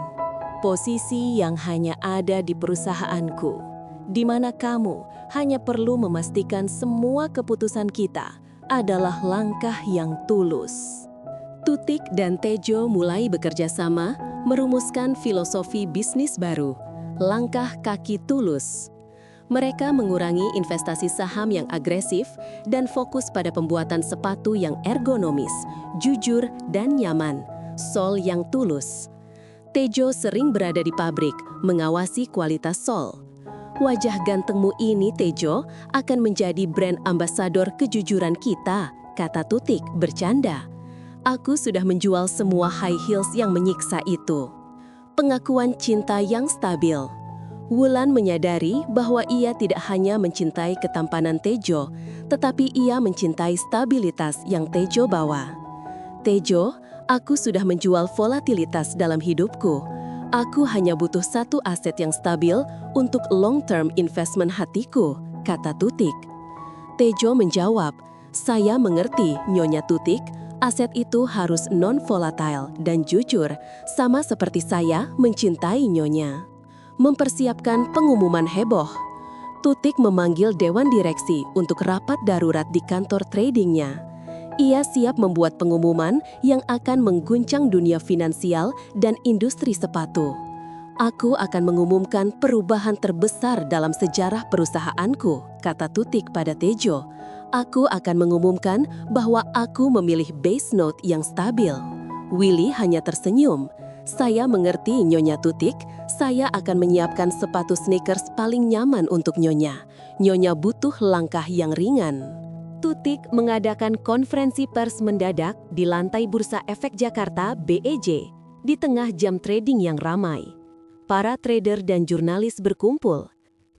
Posisi yang hanya ada di perusahaanku, di mana kamu hanya perlu memastikan semua keputusan kita adalah langkah yang tulus. Tutik dan Tejo mulai bekerja sama, merumuskan filosofi bisnis baru, langkah kaki tulus. Mereka mengurangi investasi saham yang agresif dan fokus pada pembuatan sepatu yang ergonomis, jujur, dan nyaman, sol yang tulus. Tejo sering berada di pabrik, mengawasi kualitas sol. Wajah gantengmu ini, Tejo, akan menjadi brand ambasador kejujuran kita, kata Tutik bercanda. Aku sudah menjual semua high heels yang menyiksa itu. Pengakuan cinta yang stabil. Wulan menyadari bahwa ia tidak hanya mencintai ketampanan Tejo, tetapi ia mencintai stabilitas yang Tejo bawa. Tejo, aku sudah menjual volatilitas dalam hidupku. Aku hanya butuh satu aset yang stabil untuk long-term investment hatiku, kata Tutik. Tejo menjawab, saya mengerti, Nyonya Tutik. Aset itu harus non-volatile dan jujur, sama seperti saya mencintai Nyonya. Mempersiapkan pengumuman heboh. Tutik memanggil dewan direksi untuk rapat darurat di kantor tradingnya. Ia siap membuat pengumuman yang akan mengguncang dunia finansial dan industri sepatu. Aku akan mengumumkan perubahan terbesar dalam sejarah perusahaanku, kata Tutik pada Tejo. Aku akan mengumumkan bahwa aku memilih base note yang stabil. Willy hanya tersenyum. Saya mengerti, Nyonya Tutik. Saya akan menyiapkan sepatu sneakers paling nyaman untuk Nyonya. Nyonya butuh langkah yang ringan. Tutik mengadakan konferensi pers mendadak di lantai Bursa Efek Jakarta (BEJ) di tengah jam trading yang ramai. Para trader dan jurnalis berkumpul.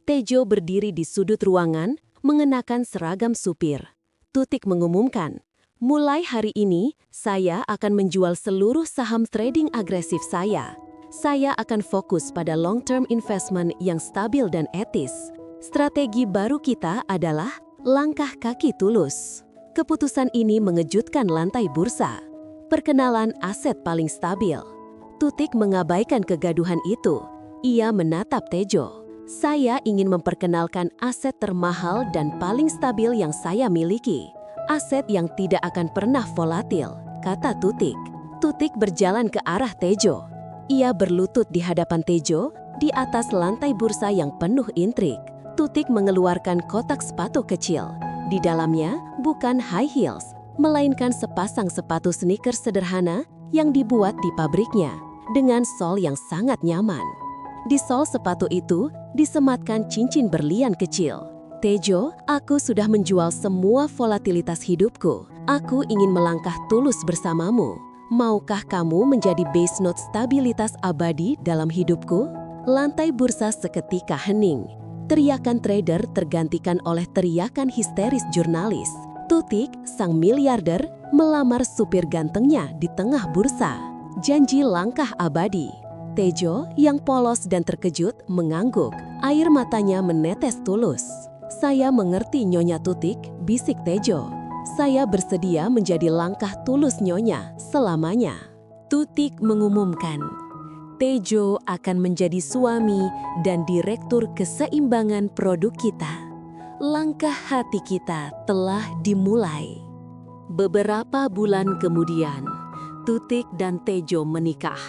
Tejo berdiri di sudut ruangan mengenakan seragam supir. Tutik mengumumkan, mulai hari ini saya akan menjual seluruh saham trading agresif saya. Saya akan fokus pada long-term investment yang stabil dan etis. Strategi baru kita adalah langkah kaki tulus. Keputusan ini mengejutkan lantai bursa. Perkenalan aset paling stabil. Tutik mengabaikan kegaduhan itu. Ia menatap Tejo. Saya ingin memperkenalkan aset termahal dan paling stabil yang saya miliki. Aset yang tidak akan pernah volatil, kata Tutik. Tutik berjalan ke arah Tejo. Ia berlutut di hadapan Tejo di atas lantai bursa yang penuh intrik. Tutik mengeluarkan kotak sepatu kecil. Di dalamnya bukan high heels, melainkan sepasang sepatu sneakers sederhana yang dibuat di pabriknya dengan sol yang sangat nyaman. Di sol sepatu itu disematkan cincin berlian kecil. Tejo, aku sudah menjual semua volatilitas hidupku. Aku ingin melangkah tulus bersamamu. Maukah kamu menjadi base note stabilitas abadi dalam hidupku? Lantai bursa seketika hening. Teriakan trader tergantikan oleh teriakan histeris jurnalis. Tutik, sang miliarder, melamar supir gantengnya di tengah bursa. Janji langkah abadi. Tejo, yang polos dan terkejut, mengangguk. Air matanya menetes tulus. Saya mengerti, Nyonya Tutik, bisik Tejo. Saya bersedia menjadi langkah tulus Nyonya selamanya. Tutik mengumumkan, Tejo akan menjadi suami dan direktur keseimbangan produk kita. Langkah hati kita telah dimulai. Beberapa bulan kemudian, Tutik dan Tejo menikah.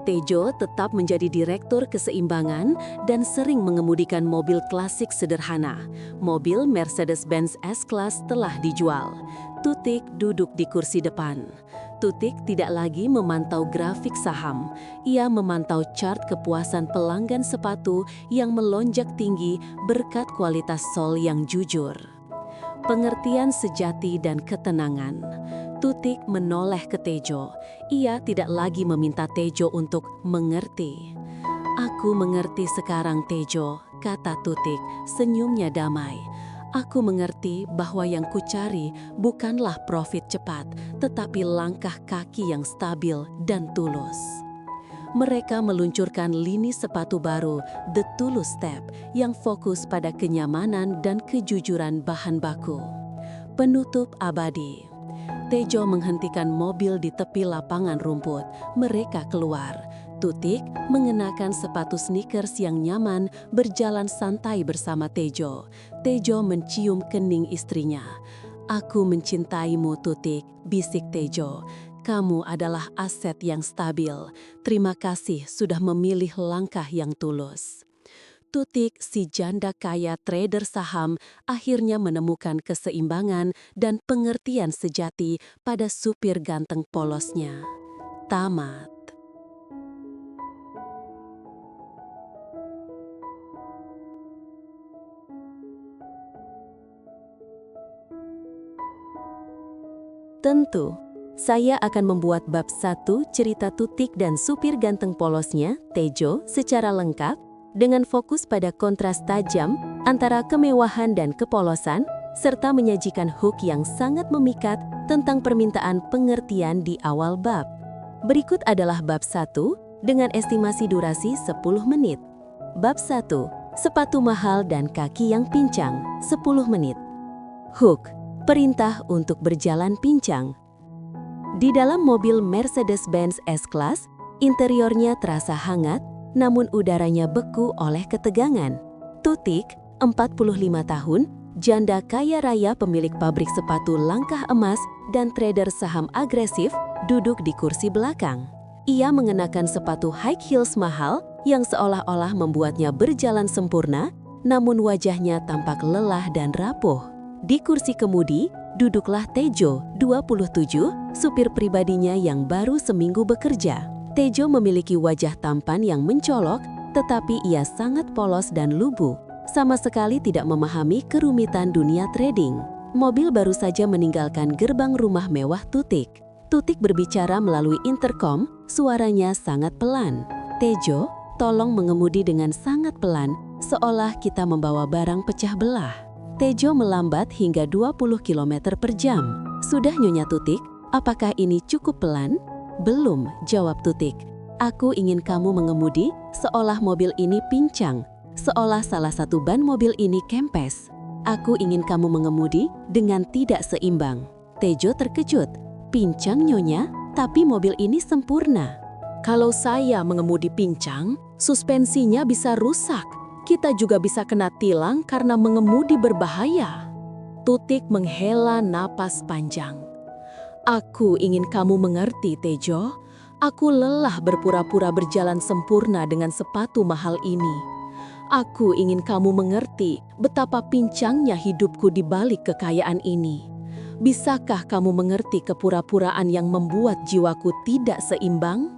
Tejo tetap menjadi direktur keseimbangan dan sering mengemudikan mobil klasik sederhana. Mobil Mercedes-Benz S-Class telah dijual. Tutik duduk di kursi depan. Tutik tidak lagi memantau grafik saham. Ia memantau chart kepuasan pelanggan sepatu yang melonjak tinggi berkat kualitas sol yang jujur. Pengertian sejati dan ketenangan. Tutik menoleh ke Tejo. Ia tidak lagi meminta Tejo untuk mengerti. Aku mengerti sekarang, Tejo, kata Tutik, senyumnya damai. Aku mengerti bahwa yang kucari bukanlah profit cepat, tetapi langkah kaki yang stabil dan tulus. Mereka meluncurkan lini sepatu baru, The Tulus Step, yang fokus pada kenyamanan dan kejujuran bahan baku. Penutup abadi. Tejo menghentikan mobil di tepi lapangan rumput. Mereka keluar. Tutik mengenakan sepatu sneakers yang nyaman berjalan santai bersama Tejo. Tejo mencium kening istrinya. Aku mencintaimu, Tutik, bisik Tejo. Kamu adalah aset yang stabil. Terima kasih sudah memilih langkah yang tulus. Tutik, si janda kaya trader saham, akhirnya menemukan keseimbangan dan pengertian sejati pada supir ganteng polosnya. Tamat. Tentu, saya akan membuat bab 1 cerita Tutik dan supir ganteng polosnya, Tejo, secara lengkap, dengan fokus pada kontras tajam antara kemewahan dan kepolosan, serta menyajikan hook yang sangat memikat tentang permintaan pengertian di awal bab. Berikut adalah bab 1 dengan estimasi durasi 10 menit. Bab 1, sepatu mahal dan kaki yang pincang, 10 menit. Hook, perintah untuk berjalan pincang. Di dalam mobil Mercedes-Benz S-Class, interiornya terasa hangat, namun udaranya beku oleh ketegangan. Tutik, 45 tahun, janda kaya raya pemilik pabrik sepatu langkah emas dan trader saham agresif, duduk di kursi belakang. Ia mengenakan sepatu high heels mahal yang seolah-olah membuatnya berjalan sempurna, namun wajahnya tampak lelah dan rapuh. Di kursi kemudi, duduklah Tejo, 27, supir pribadinya yang baru seminggu bekerja. Tejo memiliki wajah tampan yang mencolok, tetapi ia sangat polos dan lugu, sama sekali tidak memahami kerumitan dunia trading. Mobil baru saja meninggalkan gerbang rumah mewah Tutik. Tutik berbicara melalui intercom, suaranya sangat pelan. "Tejo, tolong mengemudi dengan sangat pelan, seolah kita membawa barang pecah belah." Tejo melambat hingga 20 km per jam. "Sudah Nyonya Tutik, apakah ini cukup pelan?" "Belum," jawab Tutik. "Aku ingin kamu mengemudi seolah mobil ini pincang, seolah salah satu ban mobil ini kempes. Aku ingin kamu mengemudi dengan tidak seimbang." Tejo terkejut. "Pincang Nyonya, tapi mobil ini sempurna." "Kalau saya mengemudi pincang, suspensinya bisa rusak. Kita juga bisa kena tilang karena mengemudi berbahaya." Tutik menghela napas panjang. "Aku ingin kamu mengerti, Tejo. Aku lelah berpura-pura berjalan sempurna dengan sepatu mahal ini. Aku ingin kamu mengerti betapa pincangnya hidupku di balik kekayaan ini. Bisakah kamu mengerti kepura-puraan yang membuat jiwaku tidak seimbang?"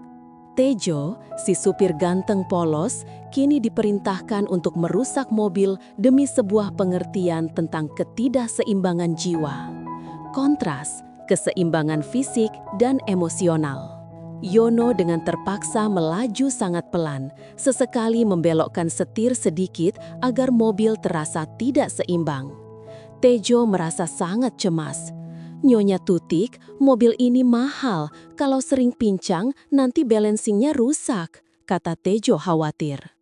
Tejo, si supir ganteng polos, kini diperintahkan untuk merusak mobil demi sebuah pengertian tentang ketidakseimbangan jiwa. Kontras, keseimbangan fisik dan emosional. Yono dengan terpaksa melaju sangat pelan, sesekali membelokkan setir sedikit agar mobil terasa tidak seimbang. Tejo merasa sangat cemas. "Nyonya Tutik, mobil ini mahal. Kalau sering pincang, nanti balancingnya rusak," kata Tejo khawatir.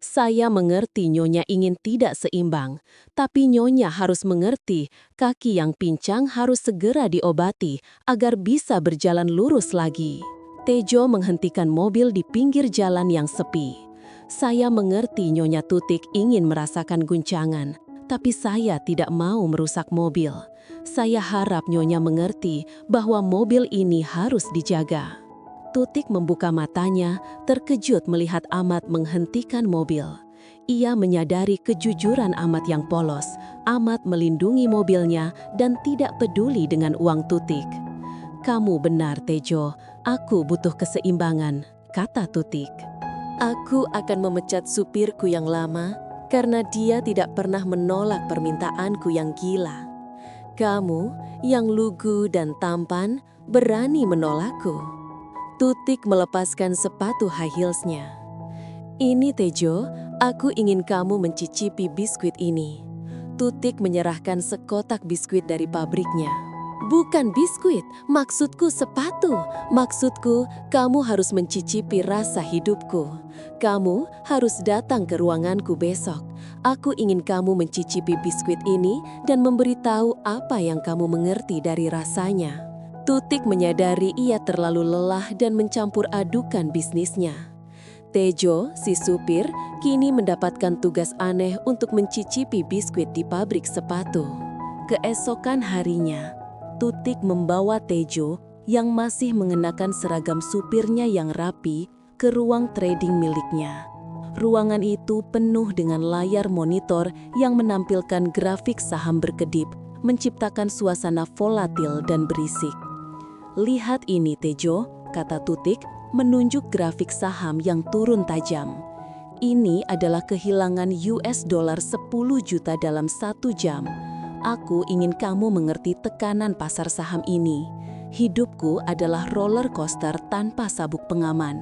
"Saya mengerti Nyonya ingin tidak seimbang, tapi Nyonya harus mengerti kaki yang pincang harus segera diobati agar bisa berjalan lurus lagi." Tejo menghentikan mobil di pinggir jalan yang sepi. "Saya mengerti Nyonya Tutik ingin merasakan guncangan, tapi saya tidak mau merusak mobil. Saya harap Nyonya mengerti bahwa mobil ini harus dijaga." Tutik membuka matanya, terkejut melihat Ahmad menghentikan mobil. Ia menyadari kejujuran Ahmad yang polos. Ahmad melindungi mobilnya dan tidak peduli dengan uang Tutik. "Kamu benar, Tejo. Aku butuh keseimbangan," kata Tutik. "Aku akan memecat supirku yang lama karena dia tidak pernah menolak permintaanku yang gila. Kamu, yang lugu dan tampan, berani menolakku." Tutik melepaskan sepatu high heelsnya. "Ini Tejo, aku ingin kamu mencicipi biskuit ini." Tutik menyerahkan sekotak biskuit dari pabriknya. "Bukan biskuit, maksudku sepatu. Maksudku, kamu harus mencicipi rasa hidupku. Kamu harus datang ke ruanganku besok. Aku ingin kamu mencicipi biskuit ini dan memberitahu apa yang kamu mengerti dari rasanya." Tutik menyadari ia terlalu lelah dan mencampur adukan bisnisnya. Tejo, si supir, kini mendapatkan tugas aneh untuk mencicipi biskuit di pabrik sepatu. Keesokan harinya, Tutik membawa Tejo yang masih mengenakan seragam supirnya yang rapi ke ruang trading miliknya. Ruangan itu penuh dengan layar monitor yang menampilkan grafik saham berkedip, menciptakan suasana volatil dan berisik. "Lihat ini Tejo," kata Tutik, menunjuk grafik saham yang turun tajam. "Ini adalah kehilangan $10 juta dalam 1 jam. Aku ingin kamu mengerti tekanan pasar saham ini. Hidupku adalah roller coaster tanpa sabuk pengaman.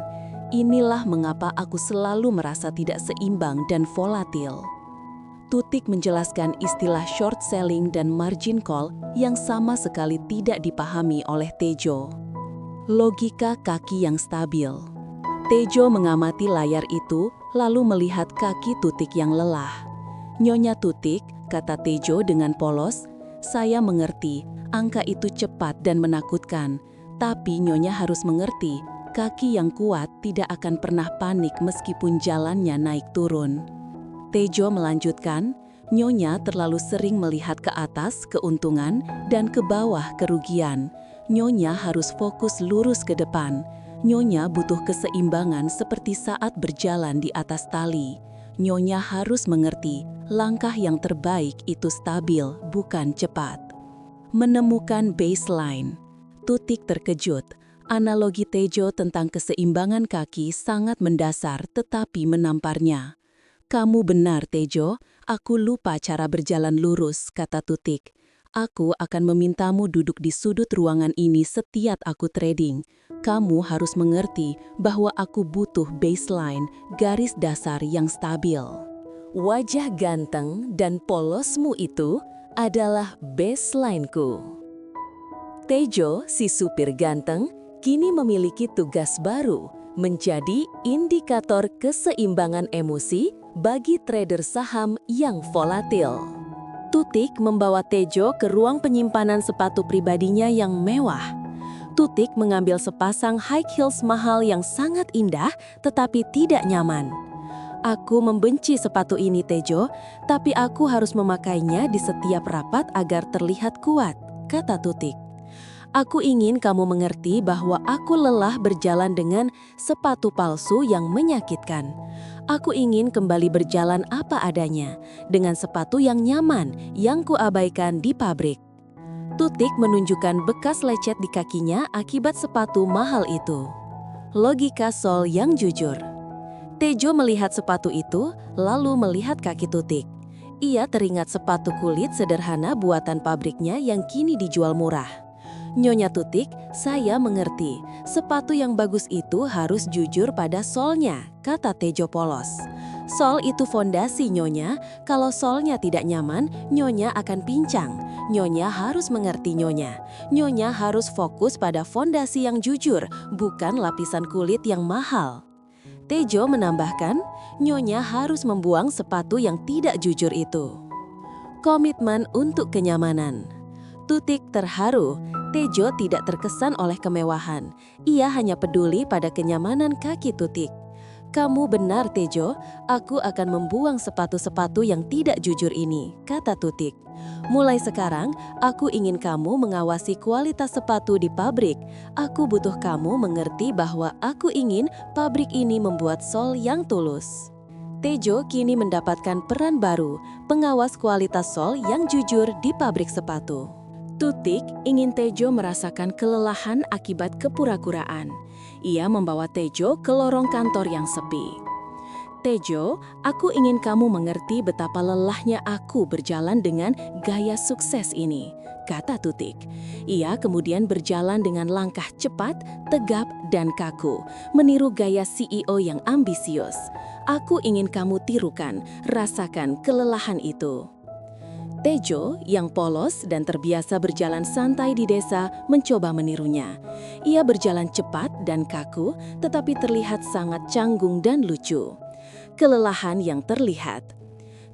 Inilah mengapa aku selalu merasa tidak seimbang dan volatil." Tutik menjelaskan istilah short selling dan margin call yang sama sekali tidak dipahami oleh Tejo. Logika kaki yang stabil. Tejo mengamati layar itu, lalu melihat kaki Tutik yang lelah. "Nyonya Tutik," kata Tejo dengan polos, "saya mengerti, angka itu cepat dan menakutkan. Tapi Nyonya harus mengerti, kaki yang kuat tidak akan pernah panik meskipun jalannya naik turun." Tejo melanjutkan, Nyonya terlalu sering melihat ke atas keuntungan dan ke bawah kerugian. Nyonya harus fokus lurus ke depan. Nyonya butuh keseimbangan seperti saat berjalan di atas tali. Nyonya harus mengerti, langkah yang terbaik itu stabil, bukan cepat. Menemukan baseline. Tutik terkejut. Analogi Tejo tentang keseimbangan kaki sangat mendasar tetapi menamparnya. Kamu benar, Tejo. Aku lupa cara berjalan lurus, kata Tutik. Aku akan memintamu duduk di sudut ruangan ini setiap aku trading. Kamu harus mengerti bahwa aku butuh baseline, garis dasar yang stabil. Wajah ganteng dan polosmu itu adalah baseline-ku. Tejo, si supir ganteng, kini memiliki tugas baru, menjadi indikator keseimbangan emosi bagi trader saham yang volatil. Tutik membawa Tejo ke ruang penyimpanan sepatu pribadinya yang mewah. Tutik mengambil sepasang high heels mahal yang sangat indah tetapi tidak nyaman. Aku membenci sepatu ini, Tejo, tapi aku harus memakainya di setiap rapat agar terlihat kuat, kata Tutik. Aku ingin kamu mengerti bahwa aku lelah berjalan dengan sepatu palsu yang menyakitkan. Aku ingin kembali berjalan apa adanya, dengan sepatu yang nyaman yang kuabaikan di pabrik. Tutik menunjukkan bekas lecet di kakinya akibat sepatu mahal itu. Logika Sol yang jujur. Tejo melihat sepatu itu, lalu melihat kaki Tutik. Ia teringat sepatu kulit sederhana buatan pabriknya yang kini dijual murah. Nyonya Tutik, saya mengerti. Sepatu yang bagus itu harus jujur pada solnya, kata Tejo polos. Sol itu fondasi, Nyonya. Kalau solnya tidak nyaman, Nyonya akan pincang. Nyonya harus mengerti, Nyonya. Nyonya harus fokus pada fondasi yang jujur, bukan lapisan kulit yang mahal. Tejo menambahkan, Nyonya harus membuang sepatu yang tidak jujur itu. Komitmen untuk kenyamanan. Tutik terharu. Tejo tidak terkesan oleh kemewahan. Ia hanya peduli pada kenyamanan kaki Tutik. Kamu benar, Tejo. Aku akan membuang sepatu-sepatu yang tidak jujur ini, kata Tutik. Mulai sekarang, aku ingin kamu mengawasi kualitas sepatu di pabrik. Aku butuh kamu mengerti bahwa aku ingin pabrik ini membuat sol yang tulus. Tejo kini mendapatkan peran baru, pengawas kualitas sol yang jujur di pabrik sepatu. Tutik ingin Tejo merasakan kelelahan akibat kepura-puraan. Ia membawa Tejo ke lorong kantor yang sepi. Tejo, aku ingin kamu mengerti betapa lelahnya aku berjalan dengan gaya sukses ini, kata Tutik. Ia kemudian berjalan dengan langkah cepat, tegap, dan kaku, meniru gaya CEO yang ambisius. Aku ingin kamu tirukan, rasakan kelelahan itu. Tejo, yang polos dan terbiasa berjalan santai di desa, mencoba menirunya. Ia berjalan cepat dan kaku, tetapi terlihat sangat canggung dan lucu. Kelelahan yang terlihat.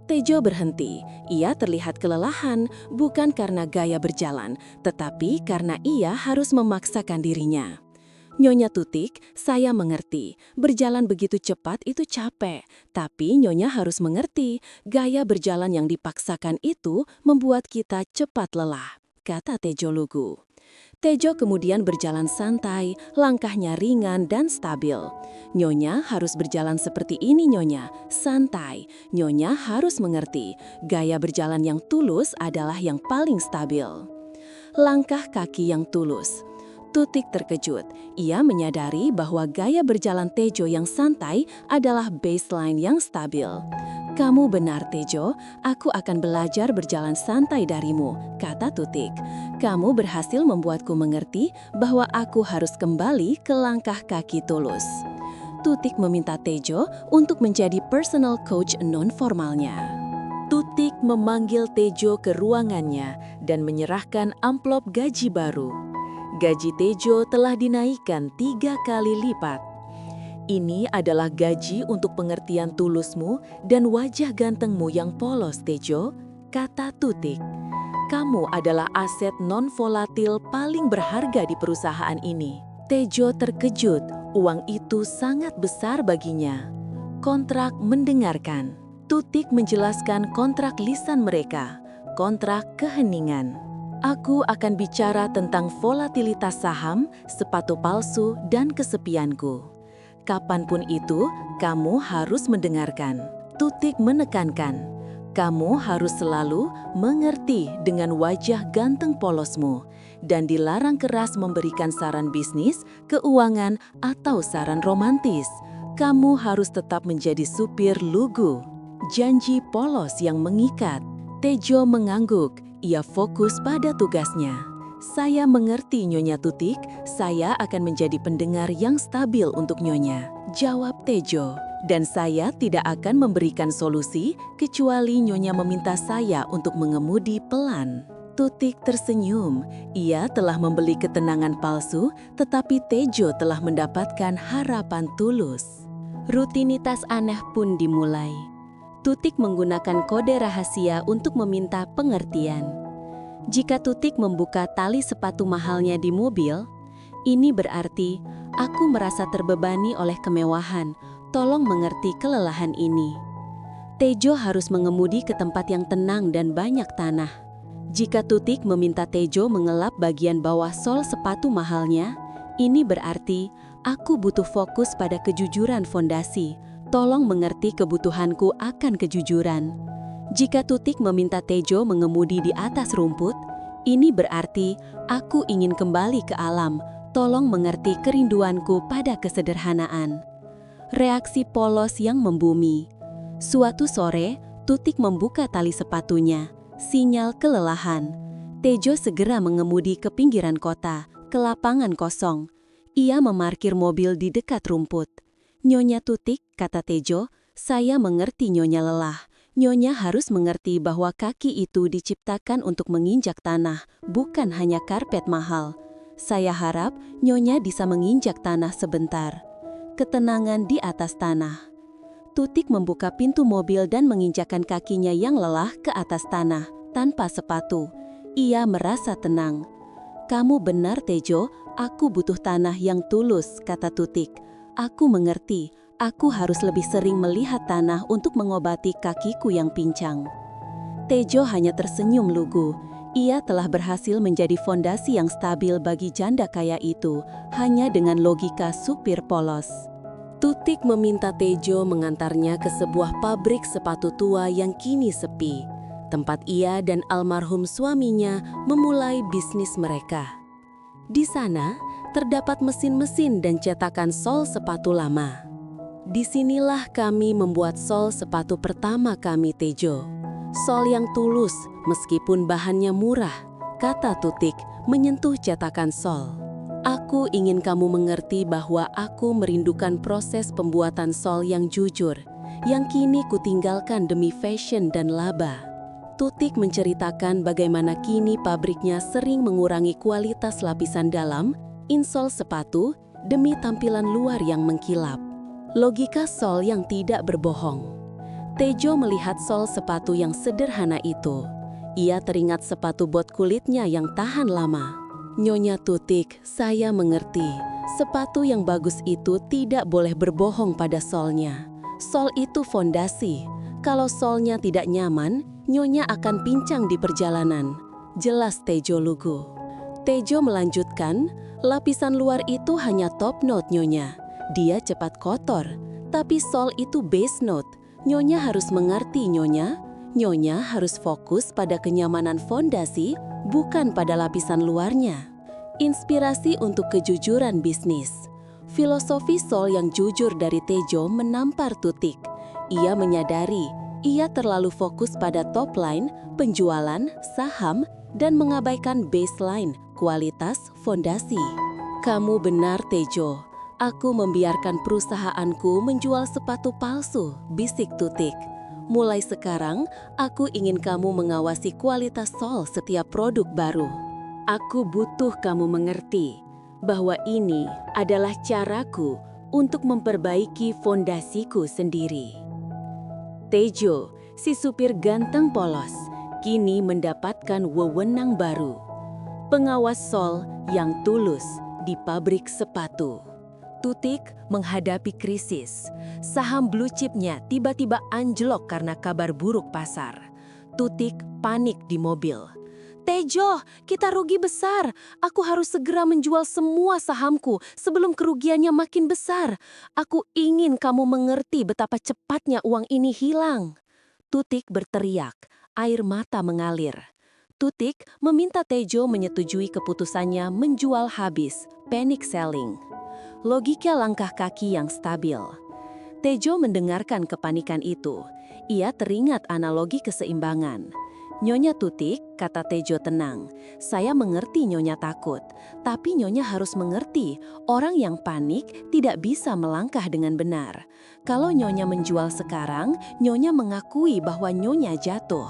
Tejo berhenti. Ia terlihat kelelahan, bukan karena gaya berjalan, tetapi karena ia harus memaksakan dirinya. Nyonya Tutik, saya mengerti. Berjalan begitu cepat itu capek. Tapi Nyonya harus mengerti, gaya berjalan yang dipaksakan itu membuat kita cepat lelah, kata Tejo lugu. Tejo kemudian berjalan santai, langkahnya ringan dan stabil. Nyonya harus berjalan seperti ini, Nyonya, santai. Nyonya harus mengerti, gaya berjalan yang tulus adalah yang paling stabil. Langkah kaki yang tulus. Tutik terkejut. Ia menyadari bahwa gaya berjalan Tejo yang santai adalah baseline yang stabil. Kamu benar, Tejo. Aku akan belajar berjalan santai darimu, kata Tutik. Kamu berhasil membuatku mengerti bahwa aku harus kembali ke langkah kaki tulus. Tutik meminta Tejo untuk menjadi personal coach non-formalnya. Tutik memanggil Tejo ke ruangannya dan menyerahkan amplop gaji baru. Gaji Tejo telah dinaikkan 3 kali lipat. Ini adalah gaji untuk pengertian tulusmu dan wajah gantengmu yang polos, Tejo, kata Tutik. Kamu adalah aset non-volatil paling berharga di perusahaan ini. Tejo terkejut, uang itu sangat besar baginya. Kontrak mendengarkan. Tutik menjelaskan kontrak lisan mereka, kontrak keheningan. Aku akan bicara tentang volatilitas saham, sepatu palsu, dan kesepianku. Kapanpun itu, kamu harus mendengarkan. Tutik menekankan, kamu harus selalu mengerti dengan wajah ganteng polosmu dan dilarang keras memberikan saran bisnis, keuangan, atau saran romantis. Kamu harus tetap menjadi supir lugu. Janji polos yang mengikat. Tejo mengangguk. Ia fokus pada tugasnya. Saya mengerti, Nyonya Tutik. Saya akan menjadi pendengar yang stabil untuk Nyonya, jawab Tejo. Dan saya tidak akan memberikan solusi kecuali Nyonya meminta saya untuk mengemudi pelan. Tutik tersenyum. Ia telah membeli ketenangan palsu, tetapi Tejo telah mendapatkan harapan tulus. Rutinitas aneh pun dimulai. Tutik menggunakan kode rahasia untuk meminta pengertian. Jika Tutik membuka tali sepatu mahalnya di mobil, ini berarti aku merasa terbebani oleh kemewahan. Tolong mengerti kelelahan ini. Tejo harus mengemudi ke tempat yang tenang dan banyak tanah. Jika Tutik meminta Tejo mengelap bagian bawah sol sepatu mahalnya, ini berarti aku butuh fokus pada kejujuran fondasi. Tolong mengerti kebutuhanku akan kejujuran. Jika Tutik meminta Tejo mengemudi di atas rumput, ini berarti aku ingin kembali ke alam. Tolong mengerti kerinduanku pada kesederhanaan. Reaksi polos yang membumi. Suatu sore, Tutik membuka tali sepatunya. Sinyal kelelahan. Tejo segera mengemudi ke pinggiran kota, ke lapangan kosong. Ia memarkir mobil di dekat rumput. Nyonya Tutik, kata Tejo, saya mengerti Nyonya lelah. Nyonya harus mengerti bahwa kaki itu diciptakan untuk menginjak tanah, bukan hanya karpet mahal. Saya harap Nyonya bisa menginjak tanah sebentar. Ketenangan di atas tanah. Tutik membuka pintu mobil dan menginjakkan kakinya yang lelah ke atas tanah, tanpa sepatu. Ia merasa tenang. Kamu benar, Tejo, aku butuh tanah yang tulus, kata Tutik. Aku mengerti, aku harus lebih sering melihat tanah untuk mengobati kakiku yang pincang. Tejo hanya tersenyum lugu. Ia telah berhasil menjadi fondasi yang stabil bagi janda kaya itu, hanya dengan logika supir polos. Tutik meminta Tejo mengantarnya ke sebuah pabrik sepatu tua yang kini sepi, tempat ia dan almarhum suaminya memulai bisnis mereka. Di sana, terdapat mesin-mesin dan cetakan sol sepatu lama. Disinilah kami membuat sol sepatu pertama kami, Tejo. Sol yang tulus, meskipun bahannya murah, kata Tutik, menyentuh cetakan sol. Aku ingin kamu mengerti bahwa aku merindukan proses pembuatan sol yang jujur, yang kini kutinggalkan demi fashion dan laba. Tutik menceritakan bagaimana kini pabriknya sering mengurangi kualitas lapisan dalam, insol sepatu, demi tampilan luar yang mengkilap. Logika sol yang tidak berbohong. Tejo melihat sol sepatu yang sederhana itu. Ia teringat sepatu bot kulitnya yang tahan lama. Nyonya Tutik, saya mengerti. Sepatu yang bagus itu tidak boleh berbohong pada solnya. Sol itu fondasi. Kalau solnya tidak nyaman, Nyonya akan pincang di perjalanan. Jelas, Tejo lugu. Tejo melanjutkan, lapisan luar itu hanya top note, Nyonya. Dia cepat kotor, tapi sol itu base note. Nyonya harus mengerti, Nyonya. Nyonya harus fokus pada kenyamanan fondasi, bukan pada lapisan luarnya. Inspirasi untuk kejujuran bisnis. Filosofi sol yang jujur dari Tejo menampar Tutik. Ia menyadari, ia terlalu fokus pada top line, penjualan, saham, dan mengabaikan baseline, kualitas fondasi. Kamu benar, Tejo. Aku membiarkan perusahaanku menjual sepatu palsu, bisik Tutik. Mulai sekarang, aku ingin kamu mengawasi kualitas sol setiap produk baru. Aku butuh kamu mengerti bahwa ini adalah caraku untuk memperbaiki fondasiku sendiri. Tejo, si supir ganteng polos, kini mendapatkan wewenang baru. Pengawas sol yang tulus di pabrik sepatu. Tutik menghadapi krisis. Saham blue chipnya tiba-tiba anjlok karena kabar buruk pasar. Tutik panik di mobil. Tejo, kita rugi besar. Aku harus segera menjual semua sahamku sebelum kerugiannya makin besar. Aku ingin kamu mengerti betapa cepatnya uang ini hilang. Tutik berteriak, air mata mengalir. Tutik meminta Tejo menyetujui keputusannya menjual habis, panic selling. Logika langkah kaki yang stabil. Tejo mendengarkan kepanikan itu. Ia teringat analogi keseimbangan. Nyonya Tutik, kata Tejo tenang, saya mengerti Nyonya takut, tapi Nyonya harus mengerti, orang yang panik tidak bisa melangkah dengan benar. Kalau Nyonya menjual sekarang, Nyonya mengakui bahwa Nyonya jatuh.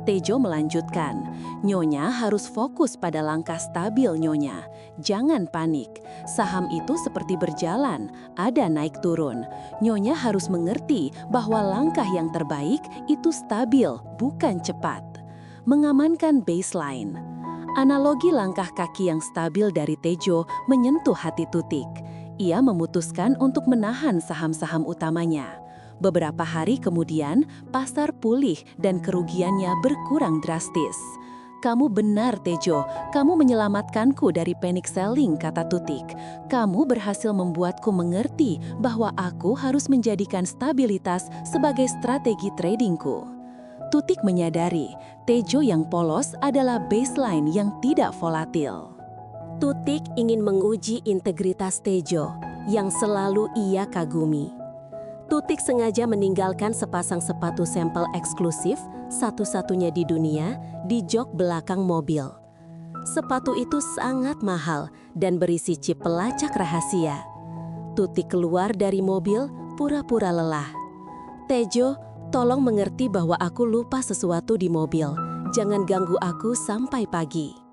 Tejo melanjutkan, Nyonya harus fokus pada langkah stabil Nyonya. Jangan panik, saham itu seperti berjalan, ada naik turun. Nyonya harus mengerti bahwa langkah yang terbaik itu stabil, bukan cepat. Mengamankan baseline. Analogi langkah kaki yang stabil dari Tejo menyentuh hati Tutik. Ia memutuskan untuk menahan saham-saham utamanya. Beberapa hari kemudian, pasar pulih dan kerugiannya berkurang drastis. Kamu benar, Tejo. Kamu menyelamatkanku dari panic selling, kata Tutik. Kamu berhasil membuatku mengerti bahwa aku harus menjadikan stabilitas sebagai strategi tradingku. Tutik menyadari, Tejo yang polos adalah baseline yang tidak volatil. Tutik ingin menguji integritas Tejo, yang selalu ia kagumi. Tutik sengaja meninggalkan sepasang sepatu sampel eksklusif, satu-satunya di dunia, di jok belakang mobil. Sepatu itu sangat mahal dan berisi chip pelacak rahasia. Tutik keluar dari mobil, pura-pura lelah. Tejo, tolong mengerti bahwa aku lupa sesuatu di mobil. Jangan ganggu aku sampai pagi.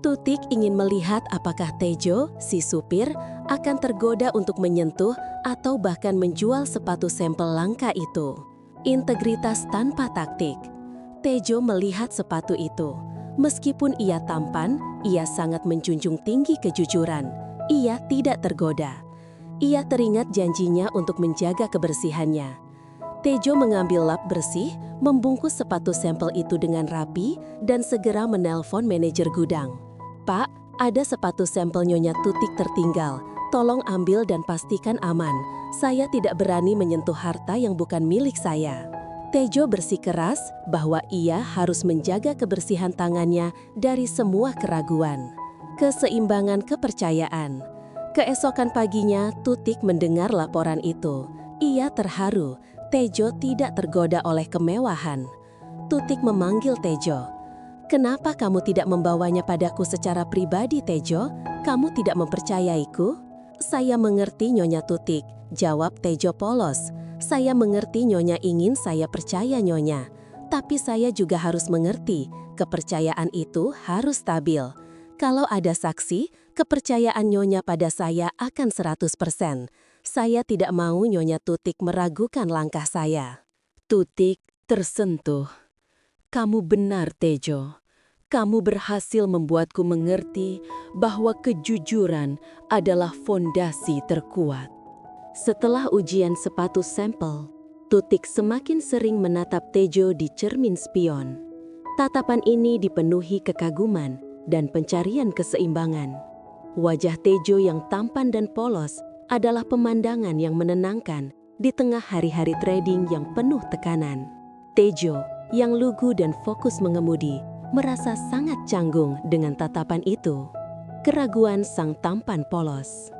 Tutik ingin melihat apakah Tejo, si supir, akan tergoda untuk menyentuh atau bahkan menjual sepatu sampel langka itu. Integritas tanpa taktik. Tejo melihat sepatu itu. Meskipun ia tampan, ia sangat menjunjung tinggi kejujuran. Ia tidak tergoda. Ia teringat janjinya untuk menjaga kebersihannya. Tejo mengambil lap bersih, membungkus sepatu sampel itu dengan rapi, dan segera menelpon manajer gudang. Pak, ada sepatu sampel Nyonya Tutik tertinggal. Tolong ambil dan pastikan aman. Saya tidak berani menyentuh harta yang bukan milik saya. Tejo bersikeras bahwa ia harus menjaga kebersihan tangannya dari semua keraguan. Keseimbangan kepercayaan. Keesokan paginya, Tutik mendengar laporan itu. Ia terharu. Tejo tidak tergoda oleh kemewahan. Tutik memanggil Tejo. Kenapa kamu tidak membawanya padaku secara pribadi, Tejo? Kamu tidak mempercayaiku? Saya mengerti, Nyonya Tutik, jawab Tejo polos. Saya mengerti Nyonya ingin saya percaya Nyonya. Tapi saya juga harus mengerti, kepercayaan itu harus stabil. Kalau ada saksi, kepercayaan Nyonya pada saya akan 100%. Saya tidak mau Nyonya Tutik meragukan langkah saya. Tutik tersentuh. Kamu benar, Tejo. Kamu berhasil membuatku mengerti bahwa kejujuran adalah fondasi terkuat. Setelah ujian sepatu sampel, Tutik semakin sering menatap Tejo di cermin spion. Tatapan ini dipenuhi kekaguman dan pencarian keseimbangan. Wajah Tejo yang tampan dan polos adalah pemandangan yang menenangkan di tengah hari-hari trading yang penuh tekanan. Tejo yang lugu dan fokus mengemudi merasa sangat canggung dengan tatapan itu. Keraguan sang tampan polos.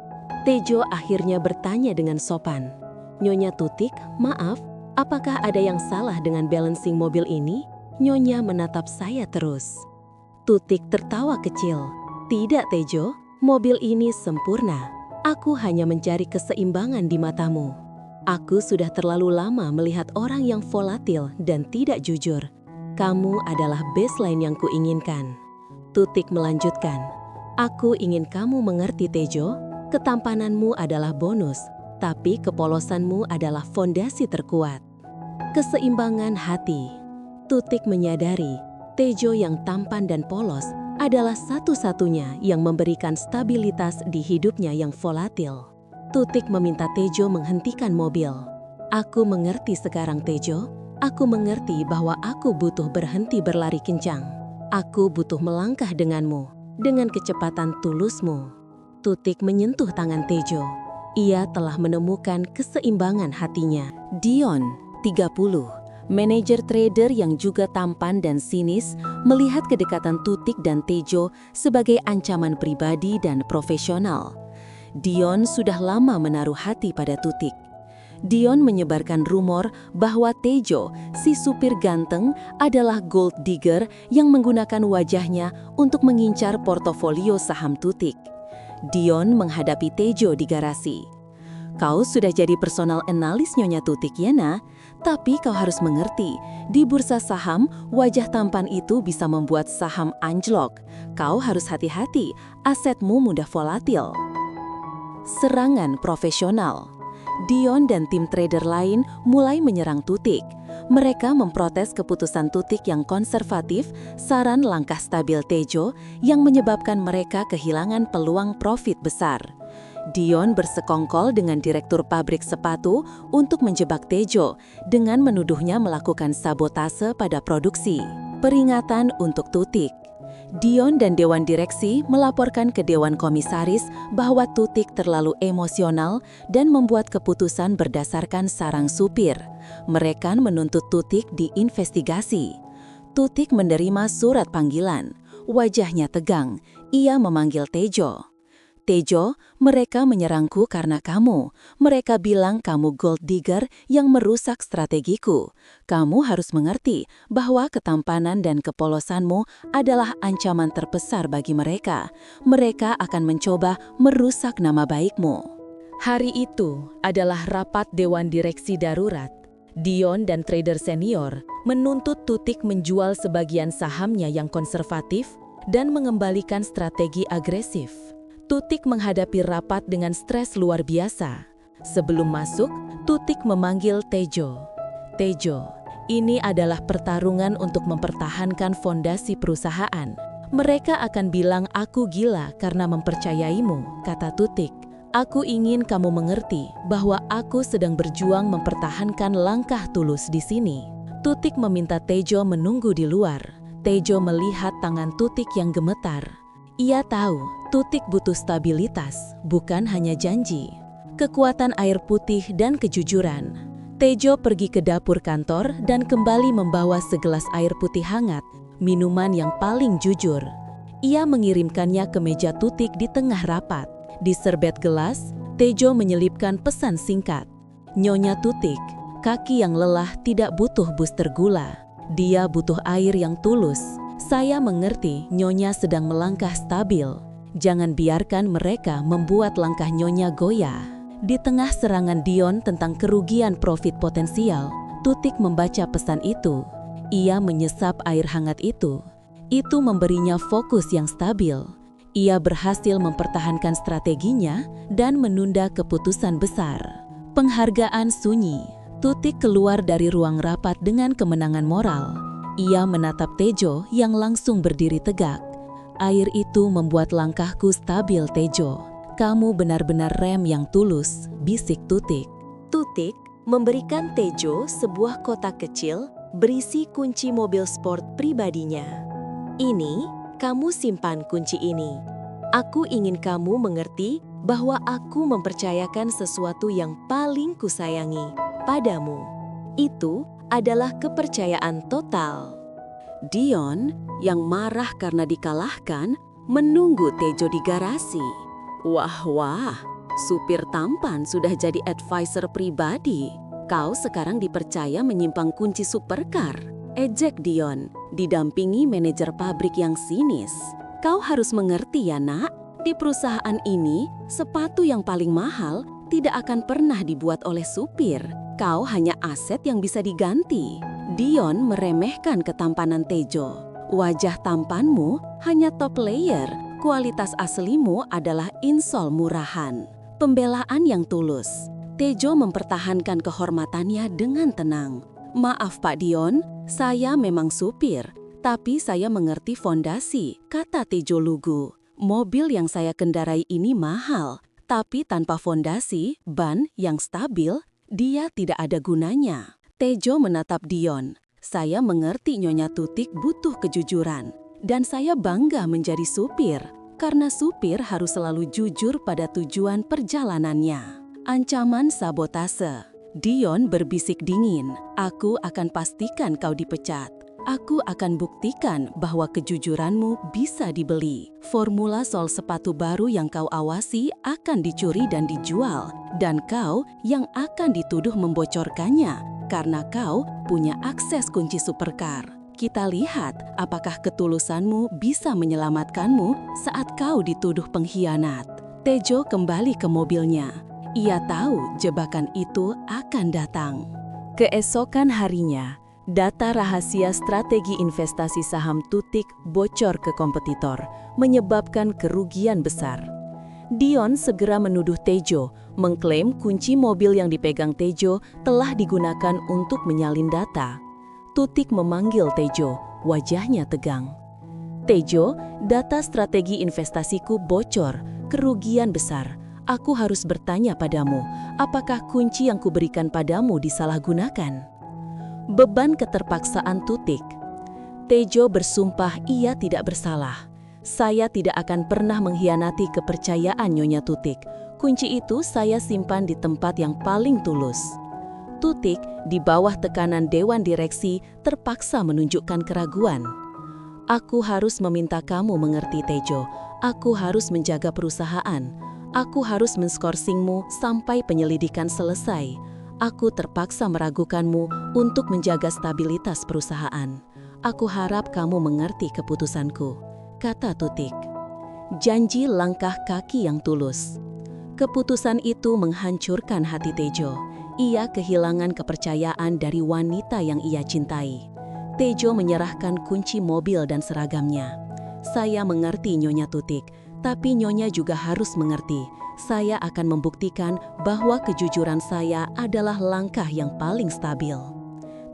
Tejo akhirnya bertanya dengan sopan, Nyonya Tutik, maaf, apakah ada yang salah dengan balancing mobil ini? Nyonya menatap saya terus. Tutik tertawa kecil. Tidak, Tejo, mobil ini sempurna. Aku hanya mencari keseimbangan di matamu. Aku sudah terlalu lama melihat orang yang volatil dan tidak jujur. Kamu adalah baseline yang kuinginkan. Tutik melanjutkan, aku ingin kamu mengerti, Tejo, ketampananmu adalah bonus, tapi kepolosanmu adalah fondasi terkuat. Keseimbangan hati. Tutik menyadari, Tejo yang tampan dan polos adalah satu-satunya yang memberikan stabilitas di hidupnya yang volatil. Tutik meminta Tejo menghentikan mobil. Aku mengerti sekarang, Tejo. Aku mengerti bahwa aku butuh berhenti berlari kencang. Aku butuh melangkah denganmu, dengan kecepatan tulusmu. Tutik menyentuh tangan Tejo. Ia telah menemukan keseimbangan hatinya. Dion, 30, manajer trader yang juga tampan dan sinis, melihat kedekatan Tutik dan Tejo sebagai ancaman pribadi dan profesional. Dion sudah lama menaruh hati pada Tutik. Dion menyebarkan rumor bahwa Tejo, si supir ganteng, adalah gold digger yang menggunakan wajahnya untuk mengincar portofolio saham Tutik. Dion menghadapi Tejo di garasi. Kau sudah jadi personal analis Nyonya Tutik ya, Nak? Tapi kau harus mengerti, di bursa saham, wajah tampan itu bisa membuat saham anjlok. Kau harus hati-hati, asetmu mudah volatil. Serangan profesional. Dion dan tim trader lain mulai menyerang Tutik. Mereka memprotes keputusan Tutik yang konservatif, saran langkah stabil Tejo yang menyebabkan mereka kehilangan peluang profit besar. Dion bersekongkol dengan direktur pabrik sepatu untuk menjebak Tejo dengan menuduhnya melakukan sabotase pada produksi. Peringatan untuk Tutik. Dion dan Dewan Direksi melaporkan ke Dewan Komisaris bahwa Tutik terlalu emosional dan membuat keputusan berdasarkan sarang supir. Mereka menuntut Tutik diinvestigasi. Tutik menerima surat panggilan. Wajahnya tegang. Ia memanggil Tejo. Tejo, mereka menyerangku karena kamu. Mereka bilang kamu gold digger yang merusak strategiku. Kamu harus mengerti bahwa ketampanan dan kepolosanmu adalah ancaman terbesar bagi mereka. Mereka akan mencoba merusak nama baikmu. Hari itu adalah rapat Dewan Direksi Darurat. Dion dan trader senior menuntut Tutik menjual sebagian sahamnya yang konservatif dan mengembalikan strategi agresif. Tutik menghadapi rapat dengan stres luar biasa. Sebelum masuk, Tutik memanggil Tejo. Tejo, ini adalah pertarungan untuk mempertahankan fondasi perusahaan. Mereka akan bilang aku gila karena mempercayaimu, kata Tutik. Aku ingin kamu mengerti bahwa aku sedang berjuang mempertahankan langkah tulus di sini. Tutik meminta Tejo menunggu di luar. Tejo melihat tangan Tutik yang gemetar. Ia tahu Tutik butuh stabilitas, bukan hanya janji. Kekuatan air putih dan kejujuran. Tejo pergi ke dapur kantor dan kembali membawa segelas air putih hangat, minuman yang paling jujur. Ia mengirimkannya ke meja Tutik di tengah rapat. Di serbet gelas, Tejo menyelipkan pesan singkat. Nyonya Tutik, kaki yang lelah tidak butuh booster gula. Dia butuh air yang tulus. Saya mengerti Nyonya sedang melangkah stabil. Jangan biarkan mereka membuat langkah Nyonya goyah. Di tengah serangan Dion tentang kerugian profit potensial, Tutik membaca pesan itu. Ia menyesap air hangat itu. Itu memberinya fokus yang stabil. Ia berhasil mempertahankan strateginya dan menunda keputusan besar. Penghargaan sunyi. Tutik keluar dari ruang rapat dengan kemenangan moral. Ia menatap Tejo yang langsung berdiri tegak. Air itu membuat langkahku stabil, Tejo. Kamu benar-benar rem yang tulus, bisik Tutik. Tutik memberikan Tejo sebuah kotak kecil berisi kunci mobil sport pribadinya. Ini, kamu simpan kunci ini. Aku ingin kamu mengerti bahwa aku mempercayakan sesuatu yang paling kusayangi padamu. Itu adalah kepercayaan total. Dion, yang marah karena dikalahkan, menunggu Tejo di garasi. Wah, supir tampan sudah jadi advisor pribadi. Kau sekarang dipercaya menyimpan kunci supercar. Ejek Dion, didampingi manajer pabrik yang sinis. Kau harus mengerti ya, Nak. Di perusahaan ini, sepatu yang paling mahal tidak akan pernah dibuat oleh supir. Kau hanya aset yang bisa diganti. Dion meremehkan ketampanan Tejo. Wajah tampanmu hanya top layer. Kualitas aslimu adalah insol murahan. Pembelaan yang tulus. Tejo mempertahankan kehormatannya dengan tenang. Maaf Pak Dion, saya memang supir, tapi saya mengerti fondasi, kata Tejo lugu. Mobil yang saya kendarai ini mahal, Tapi tanpa fondasi, ban yang stabil, dia tidak ada gunanya. Tejo menatap Dion. Saya mengerti Nyonya Tutik butuh kejujuran. Dan saya bangga menjadi supir. Karena supir harus selalu jujur pada tujuan perjalanannya. Ancaman sabotase. Dion berbisik dingin. Aku akan pastikan kau dipecat. Aku akan buktikan bahwa kejujuranmu bisa dibeli. Formula sol sepatu baru yang kau awasi akan dicuri dan dijual. Dan kau yang akan dituduh membocorkannya. Karena kau punya akses kunci supercar. Kita lihat apakah ketulusanmu bisa menyelamatkanmu saat kau dituduh pengkhianat. Tejo kembali ke mobilnya. Ia tahu jebakan itu akan datang. Keesokan harinya, data rahasia strategi investasi saham Tutik bocor ke kompetitor, menyebabkan kerugian besar. Dion segera menuduh Tejo, mengklaim kunci mobil yang dipegang Tejo telah digunakan untuk menyalin data. Tutik memanggil Tejo, wajahnya tegang. Tejo, data strategi investasiku bocor, kerugian besar. Aku harus bertanya padamu, apakah kunci yang kuberikan padamu disalahgunakan? Beban keterpaksaan Tutik. Tejo bersumpah ia tidak bersalah. Saya tidak akan pernah mengkhianati kepercayaan Nyonya Tutik. Kunci itu saya simpan di tempat yang paling tulus. Tutik, di bawah tekanan Dewan Direksi, terpaksa menunjukkan keraguan. Aku harus meminta kamu mengerti, Tejo. Aku harus menjaga perusahaan. Aku harus menskorsingmu sampai penyelidikan selesai. Aku terpaksa meragukanmu untuk menjaga stabilitas perusahaan. Aku harap kamu mengerti keputusanku, kata Tutik. Janji langkah kaki yang tulus. Keputusan itu menghancurkan hati Tejo. Ia kehilangan kepercayaan dari wanita yang ia cintai. Tejo menyerahkan kunci mobil dan seragamnya. Saya mengerti Nyonya Tutik, tapi Nyonya juga harus mengerti. Saya akan membuktikan bahwa kejujuran saya adalah langkah yang paling stabil.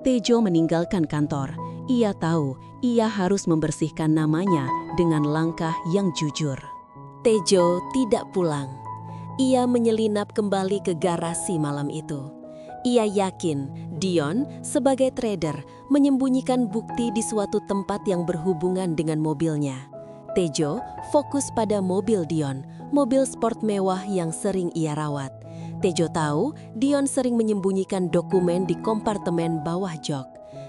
Tejo meninggalkan kantor. Ia tahu ia harus membersihkan namanya dengan langkah yang jujur. Tejo tidak pulang. Ia menyelinap kembali ke garasi malam itu. Ia yakin Dion sebagai trader menyembunyikan bukti di suatu tempat yang berhubungan dengan mobilnya. Tejo fokus pada mobil Dion, mobil sport mewah yang sering ia rawat. Tejo tahu Dion sering menyembunyikan dokumen di kompartemen bawah jok.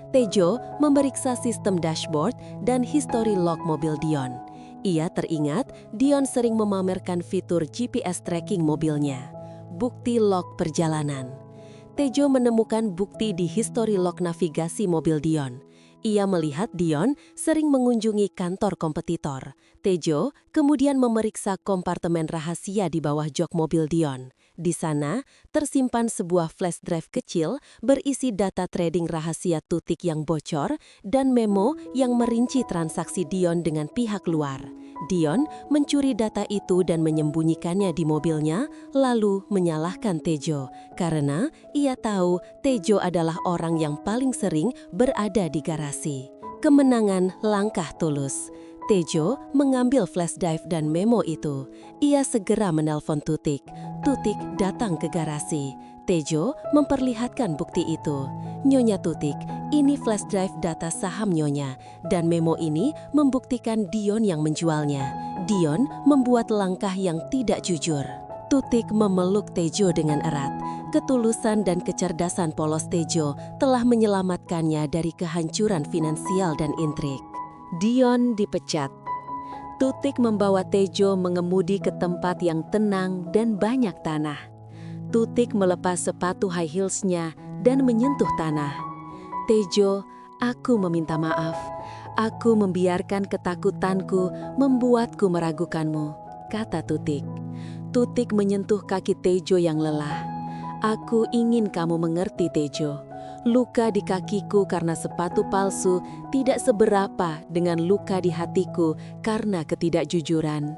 Tejo memeriksa sistem dashboard dan history log mobil Dion. Ia teringat Dion sering memamerkan fitur GPS tracking mobilnya. Bukti log perjalanan. Tejo menemukan bukti di history log navigasi mobil Dion. Ia melihat Dion sering mengunjungi kantor kompetitor. Tejo kemudian memeriksa kompartemen rahasia di bawah jok mobil Dion. Di sana tersimpan sebuah flash drive kecil berisi data trading rahasia Tutik yang bocor dan memo yang merinci transaksi Dion dengan pihak luar. Dion mencuri data itu dan menyembunyikannya di mobilnya, lalu menyalahkan Tejo karena ia tahu Tejo adalah orang yang paling sering berada di garasi. Kemenangan langkah tulus. Tejo mengambil flash drive dan memo itu. Ia segera menelpon Tutik. Tutik datang ke garasi. Tejo memperlihatkan bukti itu. Nyonya Tutik, ini flash drive data saham Nyonya. Dan memo ini membuktikan Dion yang menjualnya. Dion membuat langkah yang tidak jujur. Tutik memeluk Tejo dengan erat. Ketulusan dan kecerdasan polos Tejo telah menyelamatkannya dari kehancuran finansial dan intrik. Dion dipecat. Tutik membawa Tejo mengemudi ke tempat yang tenang dan banyak tanah. Tutik melepas sepatu high heels-nya dan menyentuh tanah. Tejo, aku meminta maaf. Aku membiarkan ketakutanku membuatku meragukanmu, kata Tutik. Tutik menyentuh kaki Tejo yang lelah. Aku ingin kamu mengerti, Tejo. Luka di kakiku karena sepatu palsu tidak seberapa dengan luka di hatiku karena ketidakjujuran.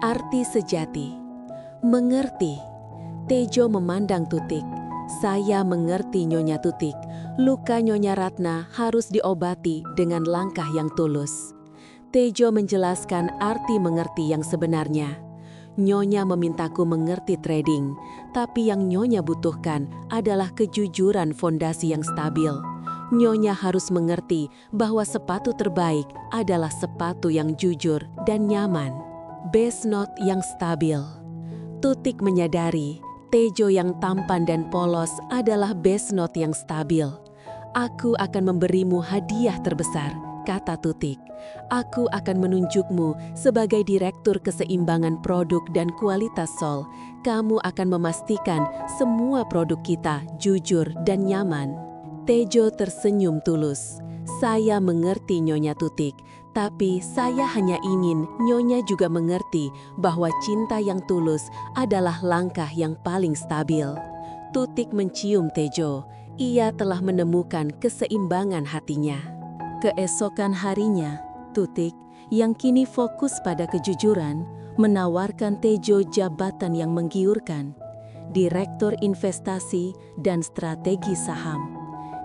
Arti sejati. Mengerti. Tejo memandang Tutik. Saya mengerti Nyonya Tutik. Luka Nyonya Ratna harus diobati dengan langkah yang tulus. Tejo menjelaskan arti mengerti yang sebenarnya. Nyonya memintaku mengerti trading, tapi yang Nyonya butuhkan adalah kejujuran fondasi yang stabil. Nyonya harus mengerti bahwa sepatu terbaik adalah sepatu yang jujur dan nyaman. Base note yang stabil. Tutik menyadari, Tejo yang tampan dan polos adalah base note yang stabil. Aku akan memberimu hadiah terbesar, kata Tutik. Aku akan menunjukmu sebagai direktur keseimbangan produk dan kualitas Sol. Kamu akan memastikan semua produk kita jujur dan nyaman. Tejo tersenyum tulus. Saya mengerti Nyonya Tutik, tapi saya hanya ingin Nyonya juga mengerti bahwa cinta yang tulus adalah langkah yang paling stabil. Tutik mencium Tejo. Ia telah menemukan keseimbangan hatinya. Keesokan harinya, Tutik, yang kini fokus pada kejujuran, menawarkan Tejo jabatan yang menggiurkan, Direktur Investasi dan Strategi Saham.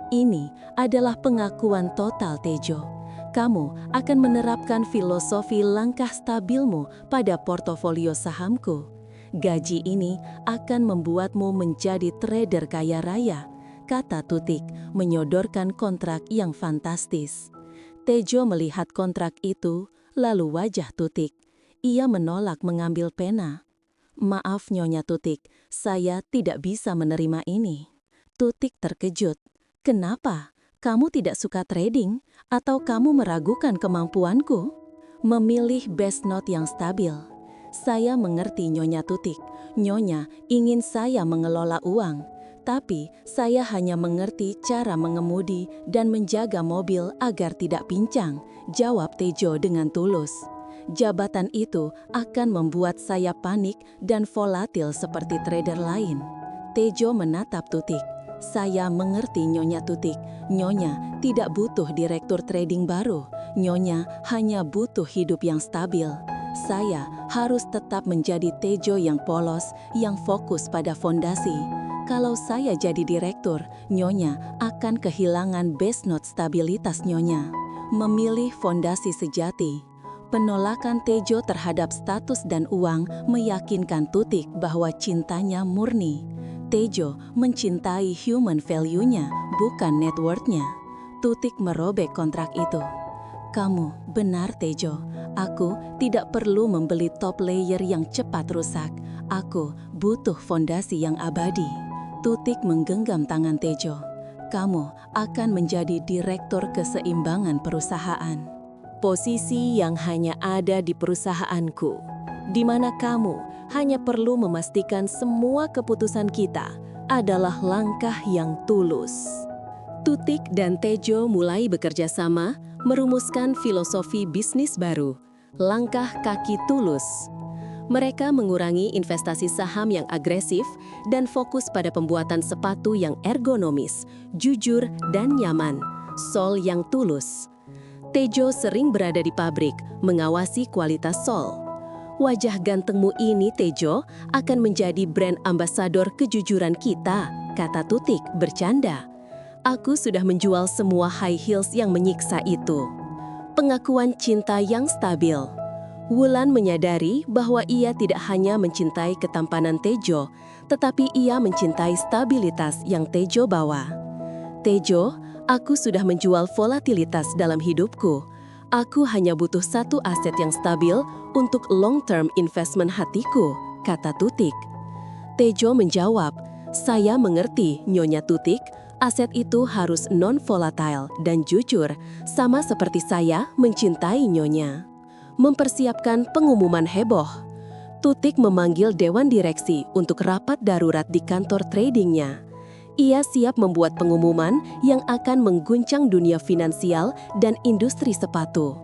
Ini adalah pengakuan total Tejo. Kamu akan menerapkan filosofi langkah stabilmu pada portofolio sahamku. Gaji ini akan membuatmu menjadi trader kaya raya, kata Tutik, menyodorkan kontrak yang fantastis. Tejo melihat kontrak itu, lalu wajah Tutik. Ia menolak mengambil pena. Maaf Nyonya Tutik, saya tidak bisa menerima ini. Tutik terkejut. Kenapa? Kamu tidak suka trading? Atau kamu meragukan kemampuanku? Memilih best note yang stabil. Saya mengerti Nyonya Tutik. Nyonya ingin saya mengelola uang. Tapi saya hanya mengerti cara mengemudi dan menjaga mobil agar tidak pincang, jawab Tejo dengan tulus. Jabatan itu akan membuat saya panik dan volatil seperti trader lain. Tejo menatap Tutik. Saya mengerti Nyonya Tutik. Nyonya tidak butuh direktur trading baru. Nyonya hanya butuh hidup yang stabil. Saya harus tetap menjadi Tejo yang polos, yang fokus pada fondasi. Kalau saya jadi direktur, Nyonya akan kehilangan base note stabilitas Nyonya. Memilih fondasi sejati. Penolakan Tejo terhadap status dan uang meyakinkan Tutik bahwa cintanya murni. Tejo mencintai human value-nya, bukan net worth-nya. Tutik merobek kontrak itu. Kamu benar Tejo, aku tidak perlu membeli top layer yang cepat rusak. Aku butuh fondasi yang abadi. Tutik menggenggam tangan Tejo. Kamu akan menjadi direktur keseimbangan perusahaan. Posisi yang hanya ada di perusahaanku, di mana kamu hanya perlu memastikan semua keputusan kita adalah langkah yang tulus. Tutik dan Tejo mulai bekerja sama, merumuskan filosofi bisnis baru, langkah kaki tulus. Mereka mengurangi investasi saham yang agresif dan fokus pada pembuatan sepatu yang ergonomis, jujur, dan nyaman, sol yang tulus. Tejo sering berada di pabrik, mengawasi kualitas sol. Wajah gantengmu ini, Tejo, akan menjadi brand ambasador kejujuran kita, kata Tutik bercanda. Aku sudah menjual semua high heels yang menyiksa itu. Pengakuan cinta yang stabil. Wulan menyadari bahwa ia tidak hanya mencintai ketampanan Tejo, tetapi ia mencintai stabilitas yang Tejo bawa. Tejo, aku sudah menjual volatilitas dalam hidupku. Aku hanya butuh satu aset yang stabil untuk long-term investment hatiku, kata Tutik. Tejo menjawab, saya mengerti, Nyonya Tutik, aset itu harus non-volatile dan jujur, sama seperti saya mencintai Nyonya. Mempersiapkan pengumuman heboh. Tutik memanggil dewan direksi untuk rapat darurat di kantor tradingnya. Ia siap membuat pengumuman yang akan mengguncang dunia finansial dan industri sepatu.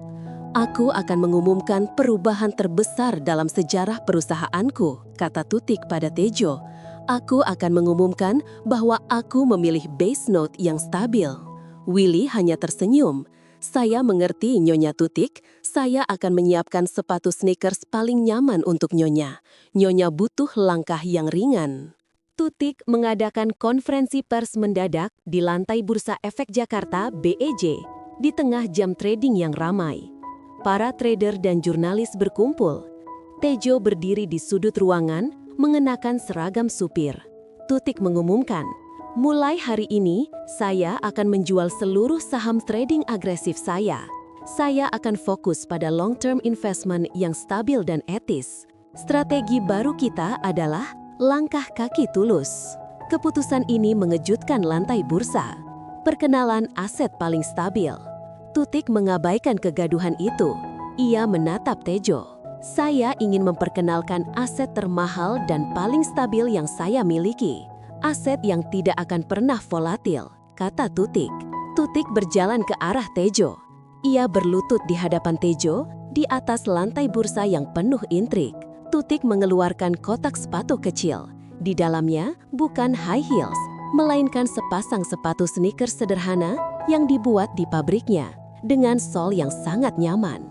Aku akan mengumumkan perubahan terbesar dalam sejarah perusahaanku, kata Tutik pada Tejo. Aku akan mengumumkan bahwa aku memilih base note yang stabil. Willy hanya tersenyum. Saya mengerti Nyonya Tutik, saya akan menyiapkan sepatu sneakers paling nyaman untuk Nyonya. Nyonya butuh langkah yang ringan. Tutik mengadakan konferensi pers mendadak di lantai Bursa Efek Jakarta (BEJ) di tengah jam trading yang ramai. Para trader dan jurnalis berkumpul. Tejo berdiri di sudut ruangan, mengenakan seragam supir. Tutik mengumumkan, mulai hari ini, saya akan menjual seluruh saham trading agresif saya. Saya akan fokus pada long-term investment yang stabil dan etis. Strategi baru kita adalah langkah kaki tulus. Keputusan ini mengejutkan lantai bursa. Perkenalan aset paling stabil. Tutik mengabaikan kegaduhan itu. Ia menatap Tejo. Saya ingin memperkenalkan aset termahal dan paling stabil yang saya miliki. Aset yang tidak akan pernah volatil, kata Tutik. Tutik berjalan ke arah Tejo. Ia berlutut di hadapan Tejo, di atas lantai bursa yang penuh intrik. Tutik mengeluarkan kotak sepatu kecil. Di dalamnya bukan high heels, melainkan sepasang sepatu sneakers sederhana yang dibuat di pabriknya, dengan sol yang sangat nyaman.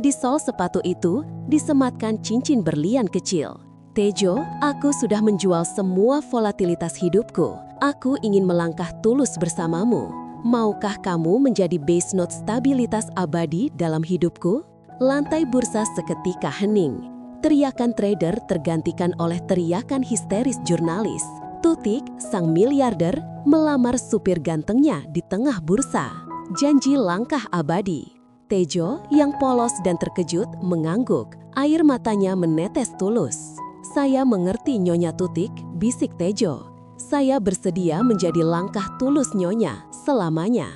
Di sol sepatu itu disematkan cincin berlian kecil. Tejo, aku sudah menjual semua volatilitas hidupku. Aku ingin melangkah tulus bersamamu. Maukah kamu menjadi base note stabilitas abadi dalam hidupku? Lantai bursa seketika hening. Teriakan trader tergantikan oleh teriakan histeris jurnalis. Tutik, sang miliarder, melamar supir gantengnya di tengah bursa. Janji langkah abadi. Tejo, yang polos dan terkejut, mengangguk. Air matanya menetes tulus. Saya mengerti Nyonya Tutik, bisik Tejo. Saya bersedia menjadi langkah tulus Nyonya selamanya.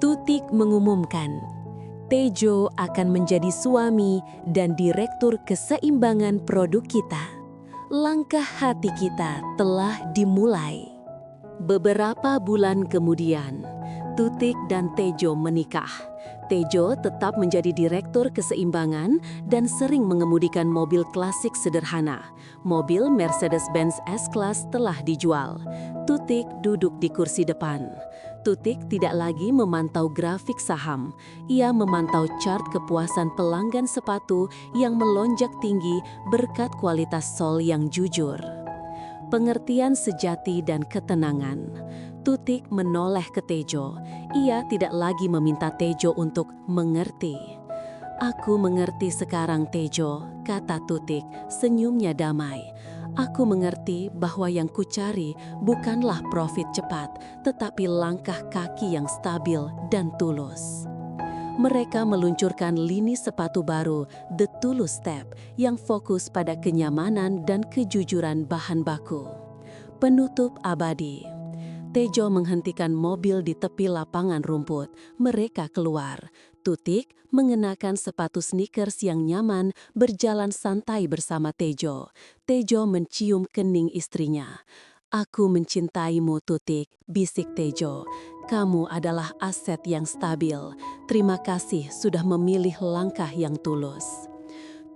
Tutik mengumumkan, Tejo akan menjadi suami dan direktur keseimbangan produk kita. Langkah hati kita telah dimulai. Beberapa bulan kemudian, Tutik dan Tejo menikah. Tejo tetap menjadi direktur keseimbangan dan sering mengemudikan mobil klasik sederhana. Mobil Mercedes-Benz S-Class telah dijual. Tutik duduk di kursi depan. Tutik tidak lagi memantau grafik saham. Ia memantau chart kepuasan pelanggan sepatu yang melonjak tinggi berkat kualitas sol yang jujur. Pengertian sejati dan ketenangan. Tutik menoleh ke Tejo. Ia tidak lagi meminta Tejo untuk mengerti. Aku mengerti sekarang Tejo, kata Tutik, senyumnya damai. Aku mengerti bahwa yang kucari bukanlah profit cepat, tetapi langkah kaki yang stabil dan tulus. Mereka meluncurkan lini sepatu baru, The Tulus Step, yang fokus pada kenyamanan dan kejujuran bahan baku. Penutup abadi. Tejo menghentikan mobil di tepi lapangan rumput. Mereka keluar. Tutik mengenakan sepatu sneakers yang nyaman, berjalan santai bersama Tejo. Tejo mencium kening istrinya. Aku mencintaimu, Tutik, bisik Tejo. Kamu adalah aset yang stabil. Terima kasih sudah memilih langkah yang tulus.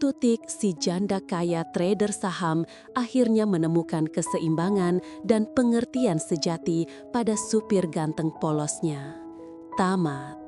Tutik, si janda kaya trader saham, akhirnya menemukan keseimbangan dan pengertian sejati pada supir ganteng polosnya. Tamat.